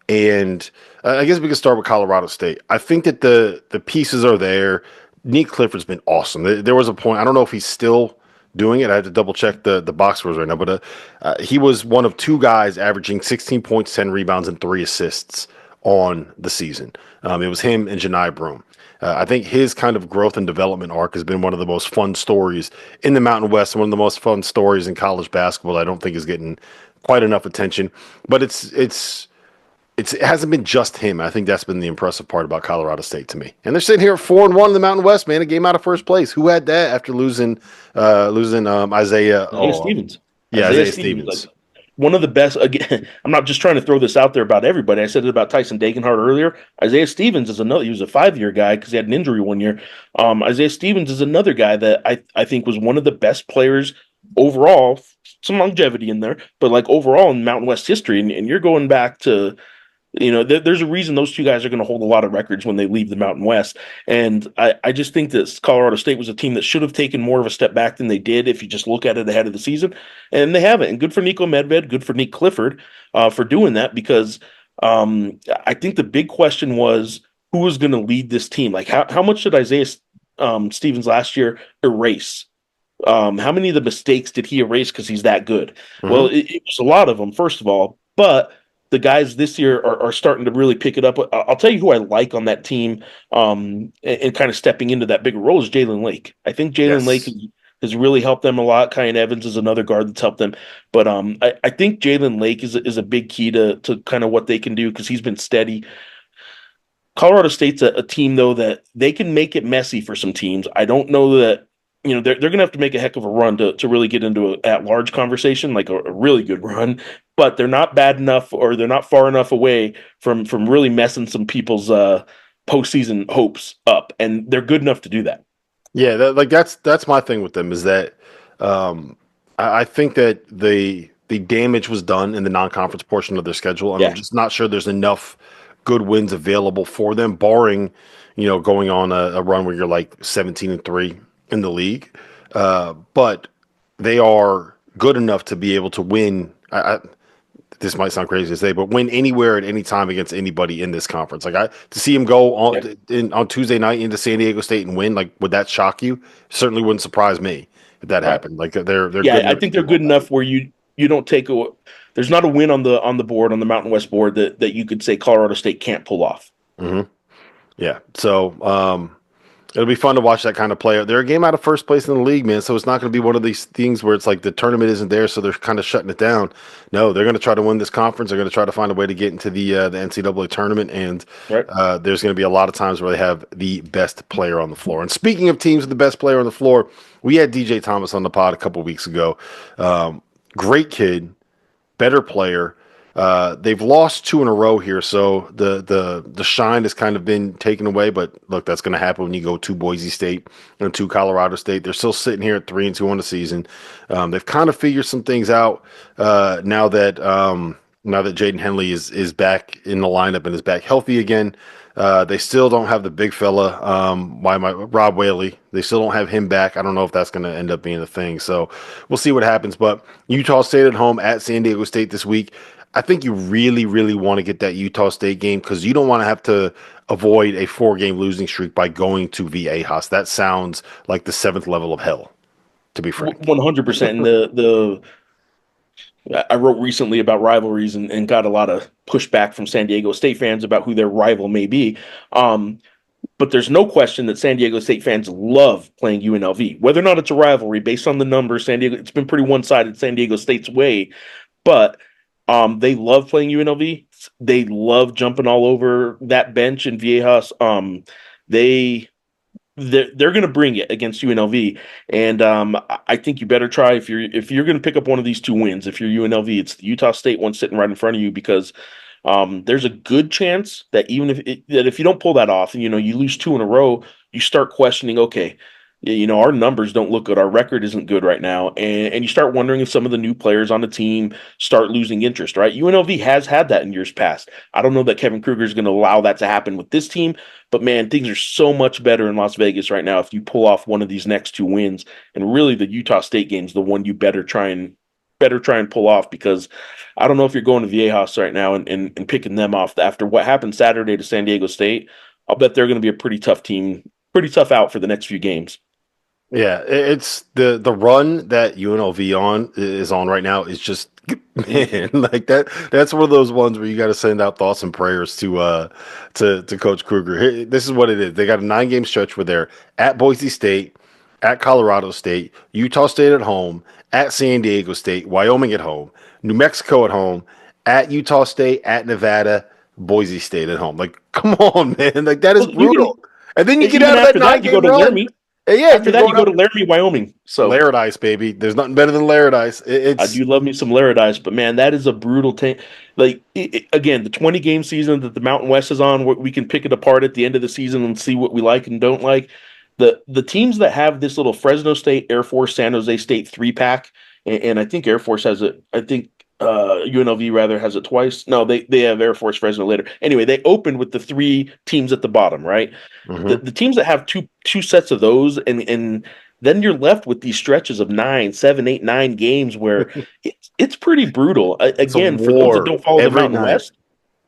And I guess we can start with Colorado State. I think that the pieces are there. Nick Clifford's been awesome. There was a point, I don't know if he's still doing it. I had to double check the box scores right now, but he was one of two guys averaging 16 points, 10 rebounds, and 3 assists on the season. It was him and Janai Broom. I think his kind of growth and development arc has been one of the most fun stories in the Mountain West, and one of the most fun stories in college basketball. I don't think is getting quite enough attention, but it hasn't been just him. I think that's been the impressive part about Colorado State to me. And they're sitting here at 4-1 in the Mountain West, man. A game out of first place. Who had that after losing Isaiah? Isaiah Stevens. Yeah, Isaiah Stevens. Like one of the best. Again, I'm not just trying to throw this out there about everybody. I said it about Tyson Dagenhart earlier. Isaiah Stevens is another. He was a 5-year guy because he had an injury one year. Isaiah Stevens is another guy that I think was one of the best players overall. Some longevity in there, but like overall in Mountain West history. And you're going back to there's a reason those two guys are going to hold a lot of records when they leave the Mountain West. And I just think that Colorado State was a team that should have taken more of a step back than they did if you just look at it ahead of the season. And they haven't. And good for Nico Medved, good for Nick Clifford for doing that because I think the big question was who was going to lead this team? Like how much did Isaiah Stevens last year erase? How many of the mistakes did he erase because he's that good? Mm-hmm. Well, it was a lot of them, first of all, but the guys this year are starting to really pick it up. I'll tell you who I like on that team and kind of stepping into that bigger role is Jalen Lake. I think Jalen Lake has really helped them a lot. Kyan Evans is another guard that's helped them. But I think Jalen Lake is a big key to kind of what they can do because he's been steady. Colorado State's a team, though, that they can make it messy for some teams. I don't know that they're going to have to make a heck of a run to really get into an at-large conversation, like a really good run. But they're not bad enough, or they're not far enough away from really messing some people's postseason hopes up, and they're good enough to do that. Yeah, that's my thing with them is that I think that the damage was done in the non-conference portion of their schedule, and I'm just not sure there's enough good wins available for them, barring going on a run where you're like 17-3 in the league, but they are good enough to be able to win. this might sound crazy to say, but win anywhere at any time against anybody in this conference. To see him go on Tuesday night into San Diego State and win, like, would that shock you? Certainly wouldn't surprise me if that Right. happened. Like they're good Yeah, I enough to think they're do all good that. enough where you don't take a. There's not a win on the board on the Mountain West board that you could say Colorado State can't pull off. Hmm. Yeah. So it'll be fun to watch that kind of play. They're a game out of first place in the league, man. So it's not going to be one of these things where it's like the tournament isn't there, so they're kind of shutting it down. No, they're going to try to win this conference. They're going to try to find a way to get into the NCAA tournament, and Right. there's going to be a lot of times where they have the best player on the floor. And speaking of teams with the best player on the floor, we had DJ Thomas on the pod a couple weeks ago. Great kid, better player. They've lost 2 in a row here, so the shine has kind of been taken away. But look, that's going to happen when you go to Boise State and to Colorado State. They're still sitting here at 3-2 on the season. They've kind of figured some things out now that Jaden Henley is back in the lineup and is back healthy again. They still don't have the big fella, Rob Whaley. They still don't have him back. I don't know if that's going to end up being a thing. So we'll see what happens. But Utah State at home at San Diego State this week. I think you really, really want to get that Utah State game because you don't want to have to avoid a 4-game losing streak by going to Viejas. That sounds like the 7th level of hell, to be frank. 100%. And the I wrote recently about rivalries and got a lot of pushback from San Diego State fans about who their rival may be. But there's no question that San Diego State fans love playing UNLV. Whether or not it's a rivalry, based on the numbers, it's been pretty one-sided San Diego State's way. But they love playing UNLV. They love jumping all over that bench in Viejas. They're going to bring it against UNLV, and I think you better try if you're going to pick up one of these 2 wins. If you're UNLV, it's the Utah State one sitting right in front of you because there's a good chance that even if you don't pull that off, and you lose 2 in a row, you start questioning. Okay, our numbers don't look good. Our record isn't good right now, and you start wondering if some of the new players on the team start losing interest. Right? UNLV has had that in years past. I don't know that Kevin Kruger is going to allow that to happen with this team. But man, things are so much better in Las Vegas right now if you pull off one of these next 2 wins. And really the Utah State game is the one you better try and pull off because I don't know if you're going to Viejas right now and picking them off after what happened Saturday to San Diego State. I'll bet they're going to be a pretty tough team, pretty tough out for the next few games. Yeah, it's the run that UNLV is on right now is just man like that. That's one of those ones where you got to send out thoughts and prayers to Coach Kruger. This is what it is. They got a 9-game stretch where they're at Boise State, at Colorado State, Utah State at home, at San Diego State, Wyoming at home, New Mexico at home, at Utah State, at Nevada, Boise State at home. Like, come on, man! Like that is brutal. And then you get Even out of that after that, you go 9-game to run. Laramie. Yeah, After that, you go to Laramie, Wyoming. So Laramie, baby. There's nothing better than Laramie. I It's do love me some Laramie, but man, that is a brutal team. Like again, the 20-game season that the Mountain West is on, we can pick it apart at the end of the season and see what we like and don't like. The teams that have this little Fresno State, Air Force, San Jose State 3-pack, and I think Air Force has it. I think UNLV rather has it twice. No, they have Air Force Fresno later. Anyway, they opened with the 3 teams at the bottom, right? mm-hmm. The teams that have two sets of those, and then you're left with these stretches of 9, 7, 8, 9 games where it's pretty brutal. It's a Again, for those that war don't follow the every Mountain night. West,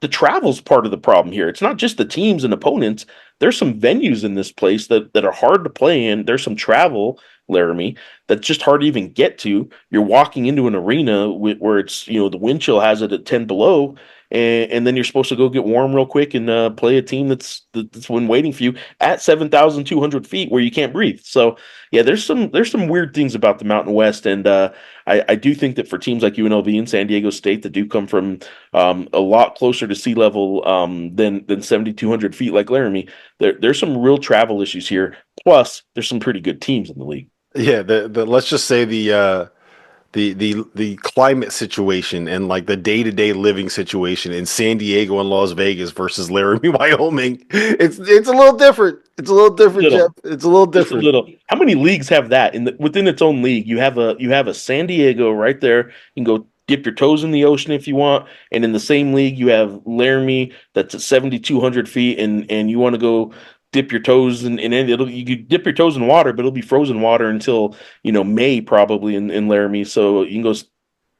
the travel's part of the problem here. It's not just the teams and opponents. There's some venues in this place that are hard to play in. There's some travel, Laramie, that's just hard to even get to. You're walking into an arena where it's, the wind chill has it at 10 below, and then you're supposed to go get warm real quick and play a team that's been waiting for you at 7,200 feet where you can't breathe. So yeah, there's some weird things about the Mountain West, and I do think that for teams like UNLV and San Diego State that do come from a lot closer to sea level than 7,200 feet like Laramie, there's some real travel issues here. Plus, there's some pretty good teams in the league. Yeah, the let's just say the climate situation and like the day-to-day living situation in San Diego and Las Vegas versus Laramie, Wyoming. It's a little different. It's a little different, Jeff. It's a little different. Just a little. How many leagues have that within its own league? You have a San Diego right there. You can go dip your toes in the ocean if you want, and in the same league you have Laramie that's at 7,200 feet, and you want to go dip your toes in you could dip your toes in water, but it'll be frozen water until May probably in Laramie. So you can go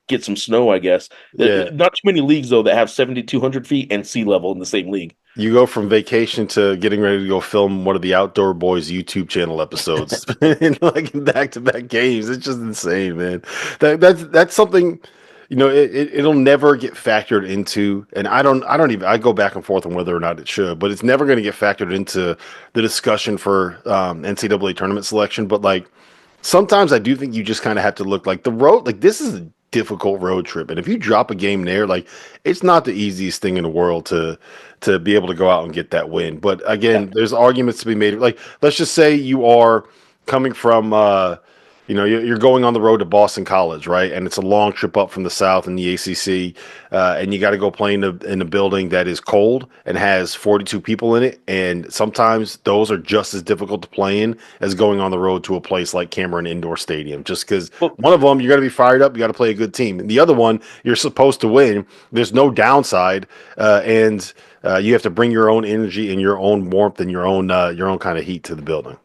get some snow, I guess. Yeah. Not too many leagues though that have 7,200 feet and sea level in the same league. You go from vacation to getting ready to go film one of the Outdoor Boys YouTube channel episodes, and like back-to-back games. It's just insane, man. That's something, it'll never get factored into, and I go back and forth on whether or not it should, but it's never going to get factored into the discussion for NCAA tournament selection. But like sometimes I do think you just kind of have to look like the road, like this is a difficult road trip. And if you drop a game there, like it's not the easiest thing in the world to be able to go out and get that win. But Yeah. again, there's arguments to be made. Like let's just say you are coming from you're going on the road to Boston College, right? And it's a long trip up from the South in the ACC, and you got to go play in a building that is cold and has 42 people in it. And sometimes those are just as difficult to play in as going on the road to a place like Cameron Indoor Stadium. Just because Well, one of them you got to be fired up, you got to play a good team, and the other one you're supposed to win. There's no downside, and you have to bring your own energy and your own warmth and your own kind of heat to the building.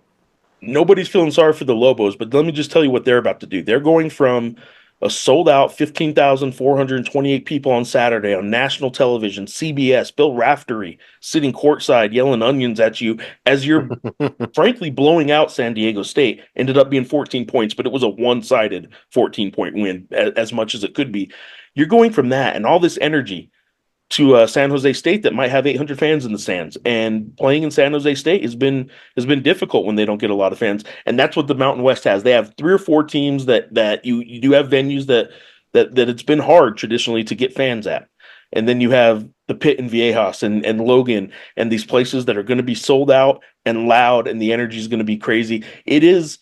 nobody's feeling sorry for the Lobos, but let me just tell you what they're about to do. They're going from a sold out 15,428 people on Saturday on national television, CBS, Bill Raftery sitting courtside yelling onions at you as you're frankly blowing out San Diego State. Ended up being 14 points, but it was a one-sided 14-point win, as much as it could be. You're going from that and all this energy to San Jose State that might have 800 fans in the stands, and playing in San Jose State has been difficult when they don't get a lot of fans, and that's what the Mountain West has. They have three or four teams that you do have venues that it's been hard traditionally to get fans at, and then you have the Pit and Viejas and Logan and these places that are going to be sold out and loud, and the energy is going to be crazy. It is.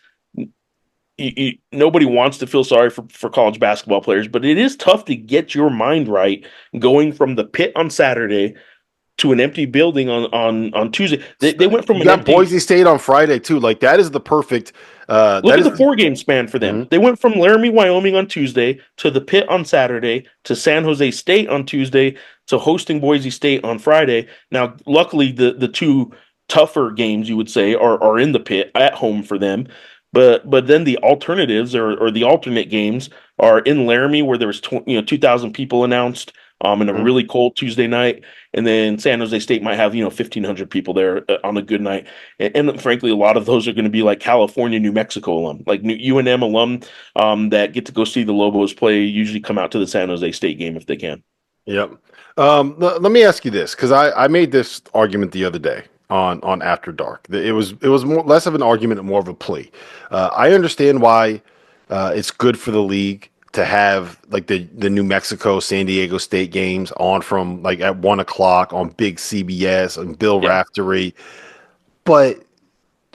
Nobody wants to feel sorry for college basketball players, but it is tough to get your mind right going from the Pit on Saturday to an empty building on Tuesday. They went from You an got empty. Boise State on Friday too. Like that is the perfect. Look That at is. the 4 game span for them. Mhm. They went from Laramie, Wyoming on Tuesday to the Pit on Saturday to San Jose State on Tuesday to hosting Boise State on Friday. Now, luckily, the two tougher games you would say are in the Pit at home for them. But then the alternatives or the alternate games are in Laramie where there was 2,000 people announced in a really cold Tuesday night, and then San Jose State might have 1,500 people there on a good night, and frankly a lot of those are going to be like California, New Mexico alum, like UNM alum that get to go see the Lobos play. Usually come out to the San Jose State game if they can. Yep. Let me ask you this because I made this argument the other day on After Dark. It was more less of an argument and more of a plea. I understand why it's good for the league to have like the New Mexico San Diego State games on from like at 1 o'clock on big CBS and Bill Yeah. Raftery, but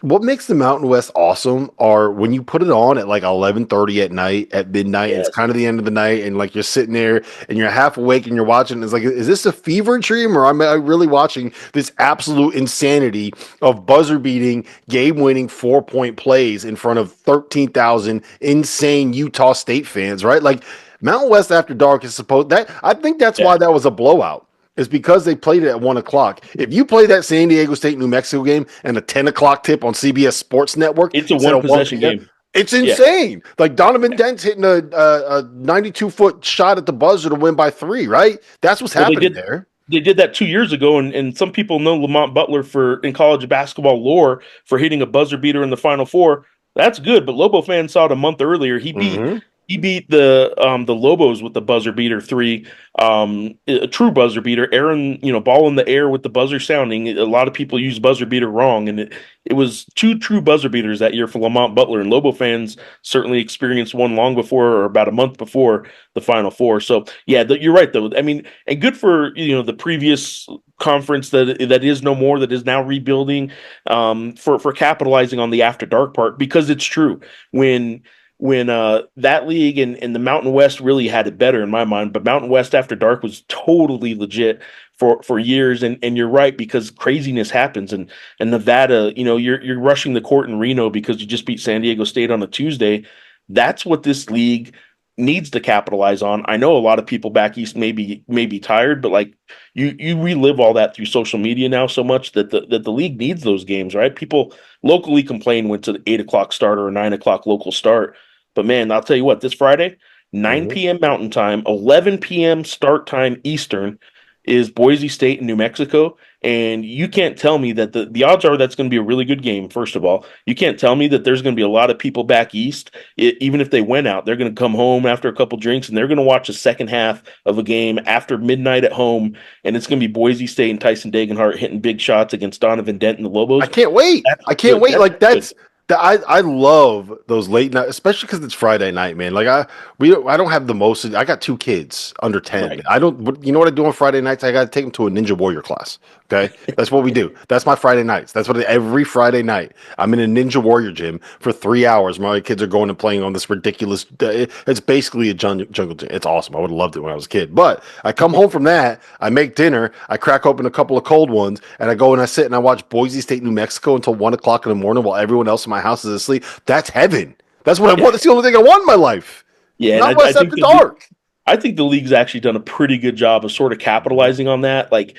what makes the Mountain West awesome are when you put it on at like 11:30 at night, at midnight, and it's Yes. kind of the end of the night, and like you're sitting there and you're half awake and you're watching. And it's like, is this a fever dream or am I really watching this absolute insanity of buzzer beating, game winning 4 point plays in front of 13,000 insane Utah State fans, right? Like Mountain West After Dark is supposed that I think that's Yeah. why that was a blowout is because they played it at 1 o'clock. If you play that San Diego State New Mexico game and a 10 o'clock tip on CBS Sports Network It's a instead one of 1 possession p.m., game. it's Yeah. insane. Like Donovan Dent's hitting a 92-foot shot at the buzzer to win by 3, right? That's what's Well, they happening did. there. They did that 2 years ago, and some people know Lamont Butler for in college basketball lore for hitting a buzzer beater in the Final Four. That's good, but Lobo fans saw it a month earlier. He beat Hmm. he beat the Lobos with the buzzer beater three, a true buzzer beater. Aaron, ball in the air with the buzzer sounding. A lot of people use buzzer beater wrong, and it was two true buzzer beaters that year for Lamont Butler. And Lobo fans certainly experienced one long before or about a month before the Final Four. So yeah, you're right though. I mean, and good for the previous conference that is no more, that is now rebuilding, for capitalizing on the after dark part, because it's true when that league and the Mountain West really had it better in my mind, but Mountain West After Dark was totally legit for years, and you're right, because craziness happens, and Nevada, you're rushing the court in Reno because you just beat San Diego State on a Tuesday. That's what this league needs to capitalize on. I know a lot of people back east may be tired, but like you relive all that through social media now so much that the league needs those games, right? People locally complain when it's an 8 o'clock start or a 9 o'clock local start. But man, I'll tell you what, this Friday, 9 Mhm. p.m. Mountain Time, 11 p.m. start time Eastern is Boise State and New Mexico. And you can't tell me that the odds are that's going to be a really good game, first of all. You can't tell me that there's going to be a lot of people back east. Even if they went out, they're going to come home after a couple drinks and they're going to watch the second half of a game after midnight at home. And it's going to be Boise State and Tyson Degenhart hitting big shots against Donovan Dent and the I Lobos. can't wait. That's I can't good. wait. That's Like good. that's the I love those late night, especially because it's Friday night, man. Like I don't have the most. I got two kids under 10. Right. I don't. You know what I do on Friday nights? I got to take them to a Ninja Warrior class. Okay, that's what we do. That's my Friday nights. That's what every Friday night I'm in a Ninja Warrior gym for 3 hours. My kids are going and playing on this ridiculous. It's basically a jungle gym. It's awesome. I would have loved it when I was a kid. But I come home from that. I make dinner. I crack open a couple of cold ones, and I go and I sit and I watch Boise State, New Mexico until 1 o'clock in the morning while everyone else in my house is asleep. That's heaven. That's what I want. Yeah. That's the only thing I want in my life. Yeah, and Not I West think after dark. I think the league's actually done a pretty good job of sort of capitalizing on that. Like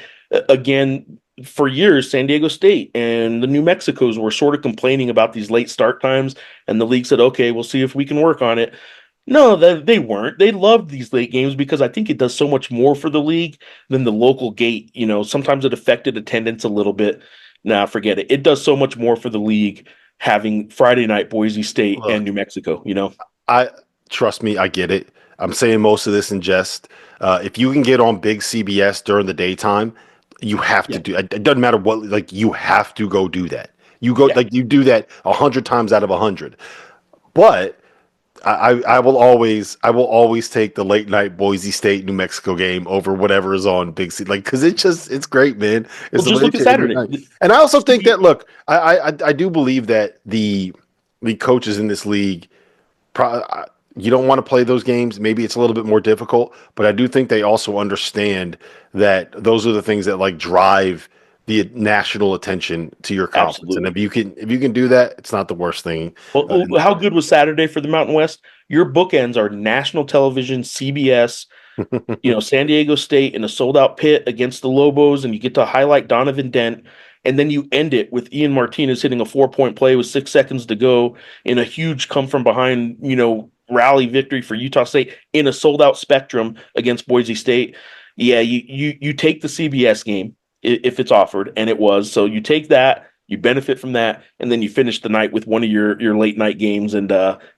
again, for years, San Diego State and the New Mexicos were sort of complaining about these late start times, and the league said, "Okay, we'll see if we can work on it." No, they weren't. They loved these late games because I think it does so much more for the league than the local gate. Sometimes it affected attendance a little bit. Nah, forget it. It does so much more for the league having Friday night Boise State and Look, New Mexico. I trust me. I get it. I'm saying most of this in jest. If you can get on big CBS during the daytime, you have to Yeah, do. It doesn't matter what. Like you have to go do that. You go yeah. like you do that 100 times out of 100. But I will always take the late night Boise State New Mexico game over whatever is on Big C, like because it's great, man. It's Well, the just late look at Saturday. night, and I also Just think be- that look, I do believe that the coaches in this league, you don't want to play those games. Maybe it's a little bit more difficult, but I do think they also understand that those are the things that like drive the national attention to your conference, and Absolutely. if you can do that, it's not the worst thing in the How world. good was Saturday for the Mountain West? Your bookends are national television, CBS, San Diego State in a sold out pit against the Lobos, and you get to highlight Donovan Dent. And then you end it with Ian Martinez hitting a 4-point play with 6 seconds to go in a huge come from behind, rally victory for Utah State in a sold out Spectrum against Boise State. Yeah, you take the CBS game if it's offered, and it was. So you take that, you benefit from that, and then you finish the night with one of your late night games. And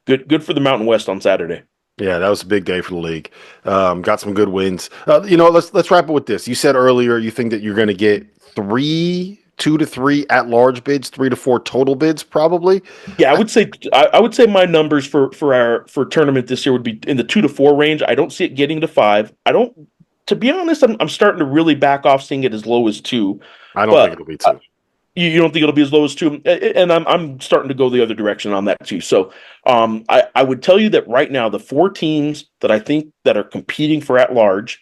good for the Mountain West on Saturday. Yeah, that was a big day for the league. Got some good wins. Let's wrap it with this. You said earlier you think that you're going to get 2 to 3 at-large bids, 3 to 4 total bids, probably. Yeah, I would say my numbers for tournament this year would be in the 2 to 4 range. I don't see it getting to 5. I don't, to be honest, I'm starting to really back off seeing it as low as 2. I don't think But it'll be two. you don't think it'll be as low as 2? And I'm starting to go the other direction on that too. So I would tell you that right now the 4 teams that I think that are competing for at large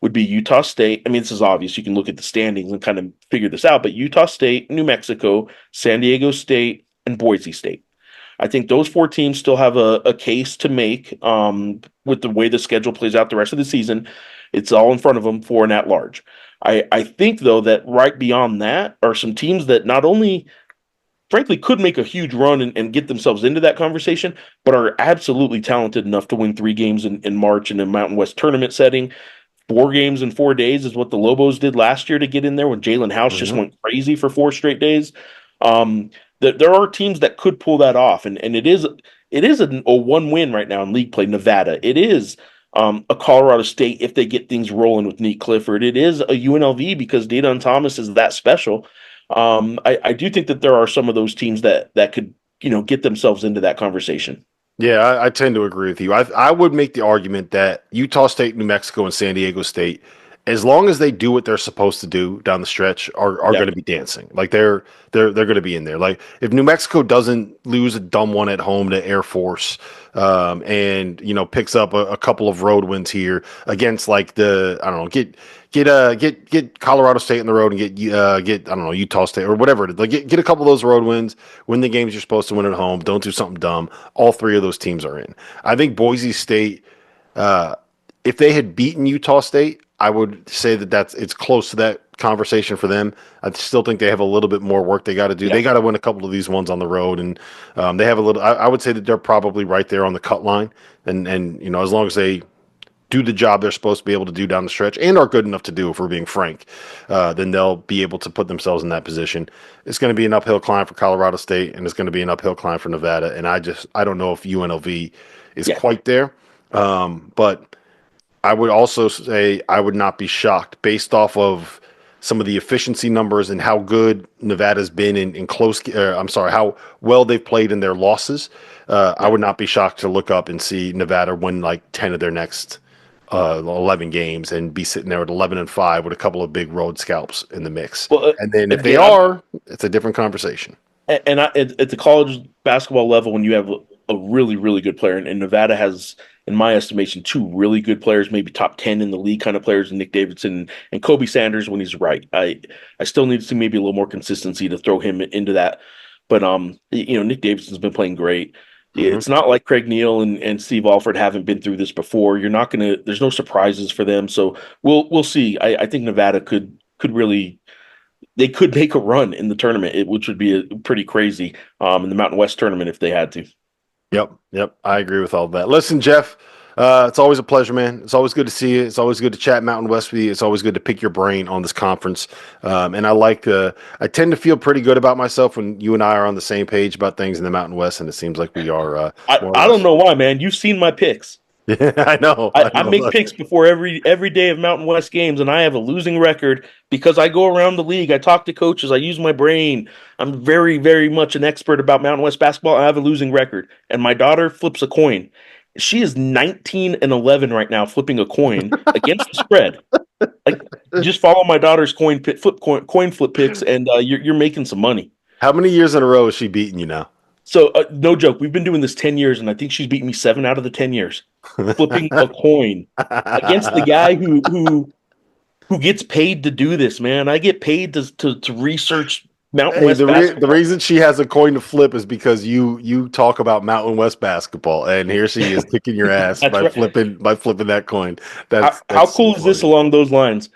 would be Utah State. I mean, this is obvious. You can look at the standings and kind of figure this out. But Utah State, New Mexico, San Diego State, and Boise State. I think those 4 teams still have a case to make with the way the schedule plays out the rest of the season. It's all in front of them for an at large. I think, though, that right beyond that are some teams that not only, frankly, could make a huge run and get themselves into that conversation, but are absolutely talented enough to win 3 games in March in a Mountain West tournament setting. 4 games in 4 days is what the Lobos did last year to get in there when Jalen House just Mhm. went crazy for 4 straight days. Um, there are teams that could pull that off, and it is a one win right now in league play. Nevada, it is a Colorado State if they get things rolling with Nate Clifford. It is a UNLV because Dayton Thomas is that special. I do think that there are some of those teams that could get themselves into that conversation. Yeah, I tend to agree with you. I would make the argument that Utah State, New Mexico, and San Diego State, as long as they do what they're supposed to do down the stretch, are Yeah. going to be dancing. Like they're going to be in there. Like if New Mexico doesn't lose a dumb one at home to Air Force, and picks up a couple of road wins here against like the I don't know get Colorado State in the road and get I don't know Utah State or whatever it is. Like get a couple of those road wins, win the games you're supposed to win at home. Don't do something dumb. All 3 of those teams are in. I think Boise State, uh, if they had beaten Utah State, I would say that it's close to that conversation for them. I still think they have a little bit more work they got to do. Yeah. They got to win a couple of these ones on the road, and they have a little. I would say that they're probably right there on the cut line, and as long as they do the job they're supposed to be able to do down the stretch and are good enough to do, if we're being frank, then they'll be able to put themselves in that position. It's going to be an uphill climb for Colorado State, and it's going to be an uphill climb for Nevada. And I don't know if UNLV is quite there, but I would also say I would not be shocked based off of some of the efficiency numbers and how good Nevada's been in close. How well they've played in their losses. I would not be shocked to look up and see Nevada win like 10 of their next 11 games and be sitting there at 11-5 with a couple of big road scalps in the mix. Well, and then if they are, it's a different conversation. And at the college basketball level, when you have a really, really good player, and Nevada has, in my estimation, two really good players, maybe top 10 in the league kind of players, Nick Davidson and Kobe Sanders when he's right. I still need to see maybe a little more consistency to throw him into that. But Nick Davidson's been playing great. Mm-hmm. It's not like Craig Neal and Steve Alford haven't been through this before. There's no surprises for them. So we'll see. I think Nevada could really, they could make a run in the tournament, which would be pretty crazy in the Mountain West tournament if they had to. Yep. I agree with all that. Listen, Geoff, it's always a pleasure, man. It's always good to see you. It's always good to chat Mountain West with you. It's always good to pick your brain on this conference. And I tend to feel pretty good about myself when you and I are on the same page about things in the Mountain West, and it seems like we are. I don't know why, man. You've seen my picks. Yeah, I know. I make picks before every day of Mountain West games, and I have a losing record because I go around the league. I talk to coaches. I use my brain. I'm very, very much an expert about Mountain West basketball. I have a losing record, and my daughter flips a coin. She is 19-11 right now, flipping a coin against the spread. Like, just follow my daughter's coin flip picks, and you're making some money. How many years in a row is she beating you now? So, no joke. We've been doing this 10 years, and I think she's beaten me 7 out of the 10 years. Flipping a coin against the guy who gets paid to do this, man. I get paid to research Mountain West basketball. The reason she has a coin to flip is because you talk about Mountain West basketball, and here she is kicking your ass by flipping that coin. How cool is this along those lines?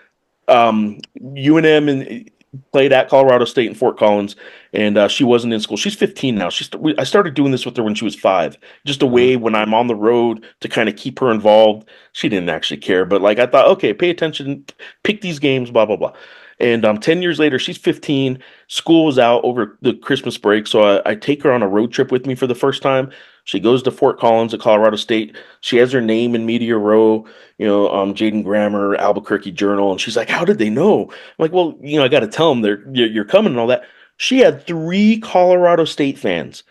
UNM played at Colorado State in Fort Collins, and she wasn't in school. She's 15 now. I started doing this with her when she was 5, just a way when I'm on the road to kind of keep her involved. She didn't actually care, but I thought, okay, pay attention, pick these games, blah, blah, blah. And 10 years later, she's 15. School was out over the Christmas break, so I take her on a road trip with me for the first time. She goes to Fort Collins at Colorado State. She has her name in Media Row, Geoff Grammer, Albuquerque Journal, and she's like, "How did they know?" I'm like, "Well, I got to tell them you're coming and all that." She had 3 Colorado State fans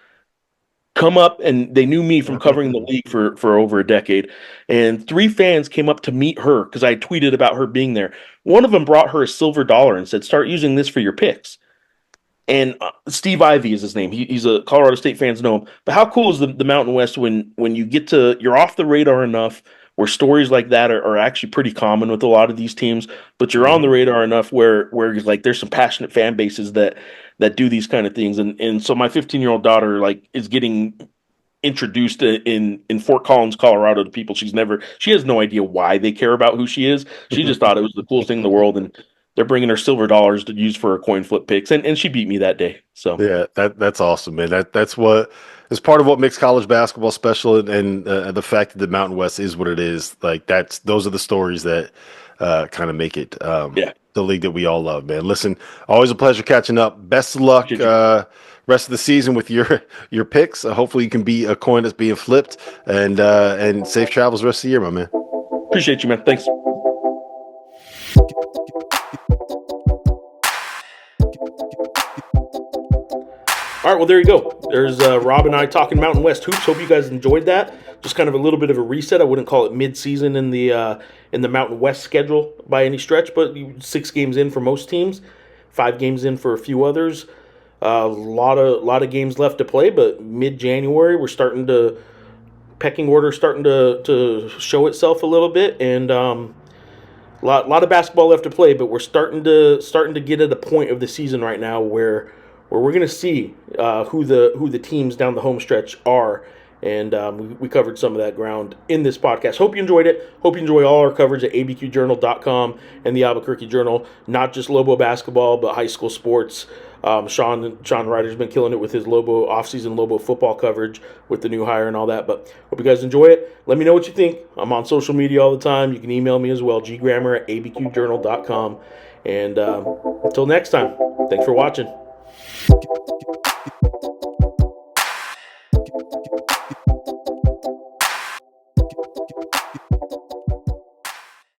come up, and they knew me from covering the league for over a decade. And 3 fans came up to meet her because I tweeted about her being there. One of them brought her a silver dollar and said, "Start using this for your picks." And Steve Ivey is his name. He's a Colorado State fans know him. But how cool is the Mountain West when you're off the radar enough where stories like that are actually pretty common with a lot of these teams, but you're on the radar enough where there's some passionate fan bases that do these kind of things. And so my 15-year-old daughter is getting introduced in Fort Collins, Colorado to people she has no idea why they care about who she is. She just thought it was the coolest thing in the world, and they're bringing her silver dollars to use for her coin flip picks, and she beat me that day. So yeah, that's awesome, man. That's what is part of what makes college basketball special, and the fact that the Mountain West is what it is. Those are the stories that kind of make it the league that we all love, man. Listen, always a pleasure catching up. Best of luck rest of the season with your picks. Hopefully you can be a coin that's being flipped, and safe travels the rest of the year, my man. Appreciate you, man. Thanks. All right, well, there you go. There's Rob and I talking Mountain West hoops. Hope you guys enjoyed that. Just kind of a little bit of a reset. I wouldn't call it mid-season in the Mountain West schedule by any stretch, but 6 games in for most teams, 5 games in for a few others. A lot of games left to play, but mid-January we're pecking order starting to show itself a little bit, and a lot of basketball left to play. But we're starting to get at a point of the season right now where we're going to see who the teams down the home stretch are, And we covered some of that ground in this podcast. Hope you enjoyed it. Hope you enjoy all our coverage at abqjournal.com and the Albuquerque Journal. Not just Lobo basketball, but high school sports. Sean Ryder's been killing it with his Lobo offseason Lobo football coverage with the new hire and all that. But hope you guys enjoy it. Let me know what you think. I'm on social media all the time. You can email me as well, grammer@abqjournal.com. And until next time, thanks for watching.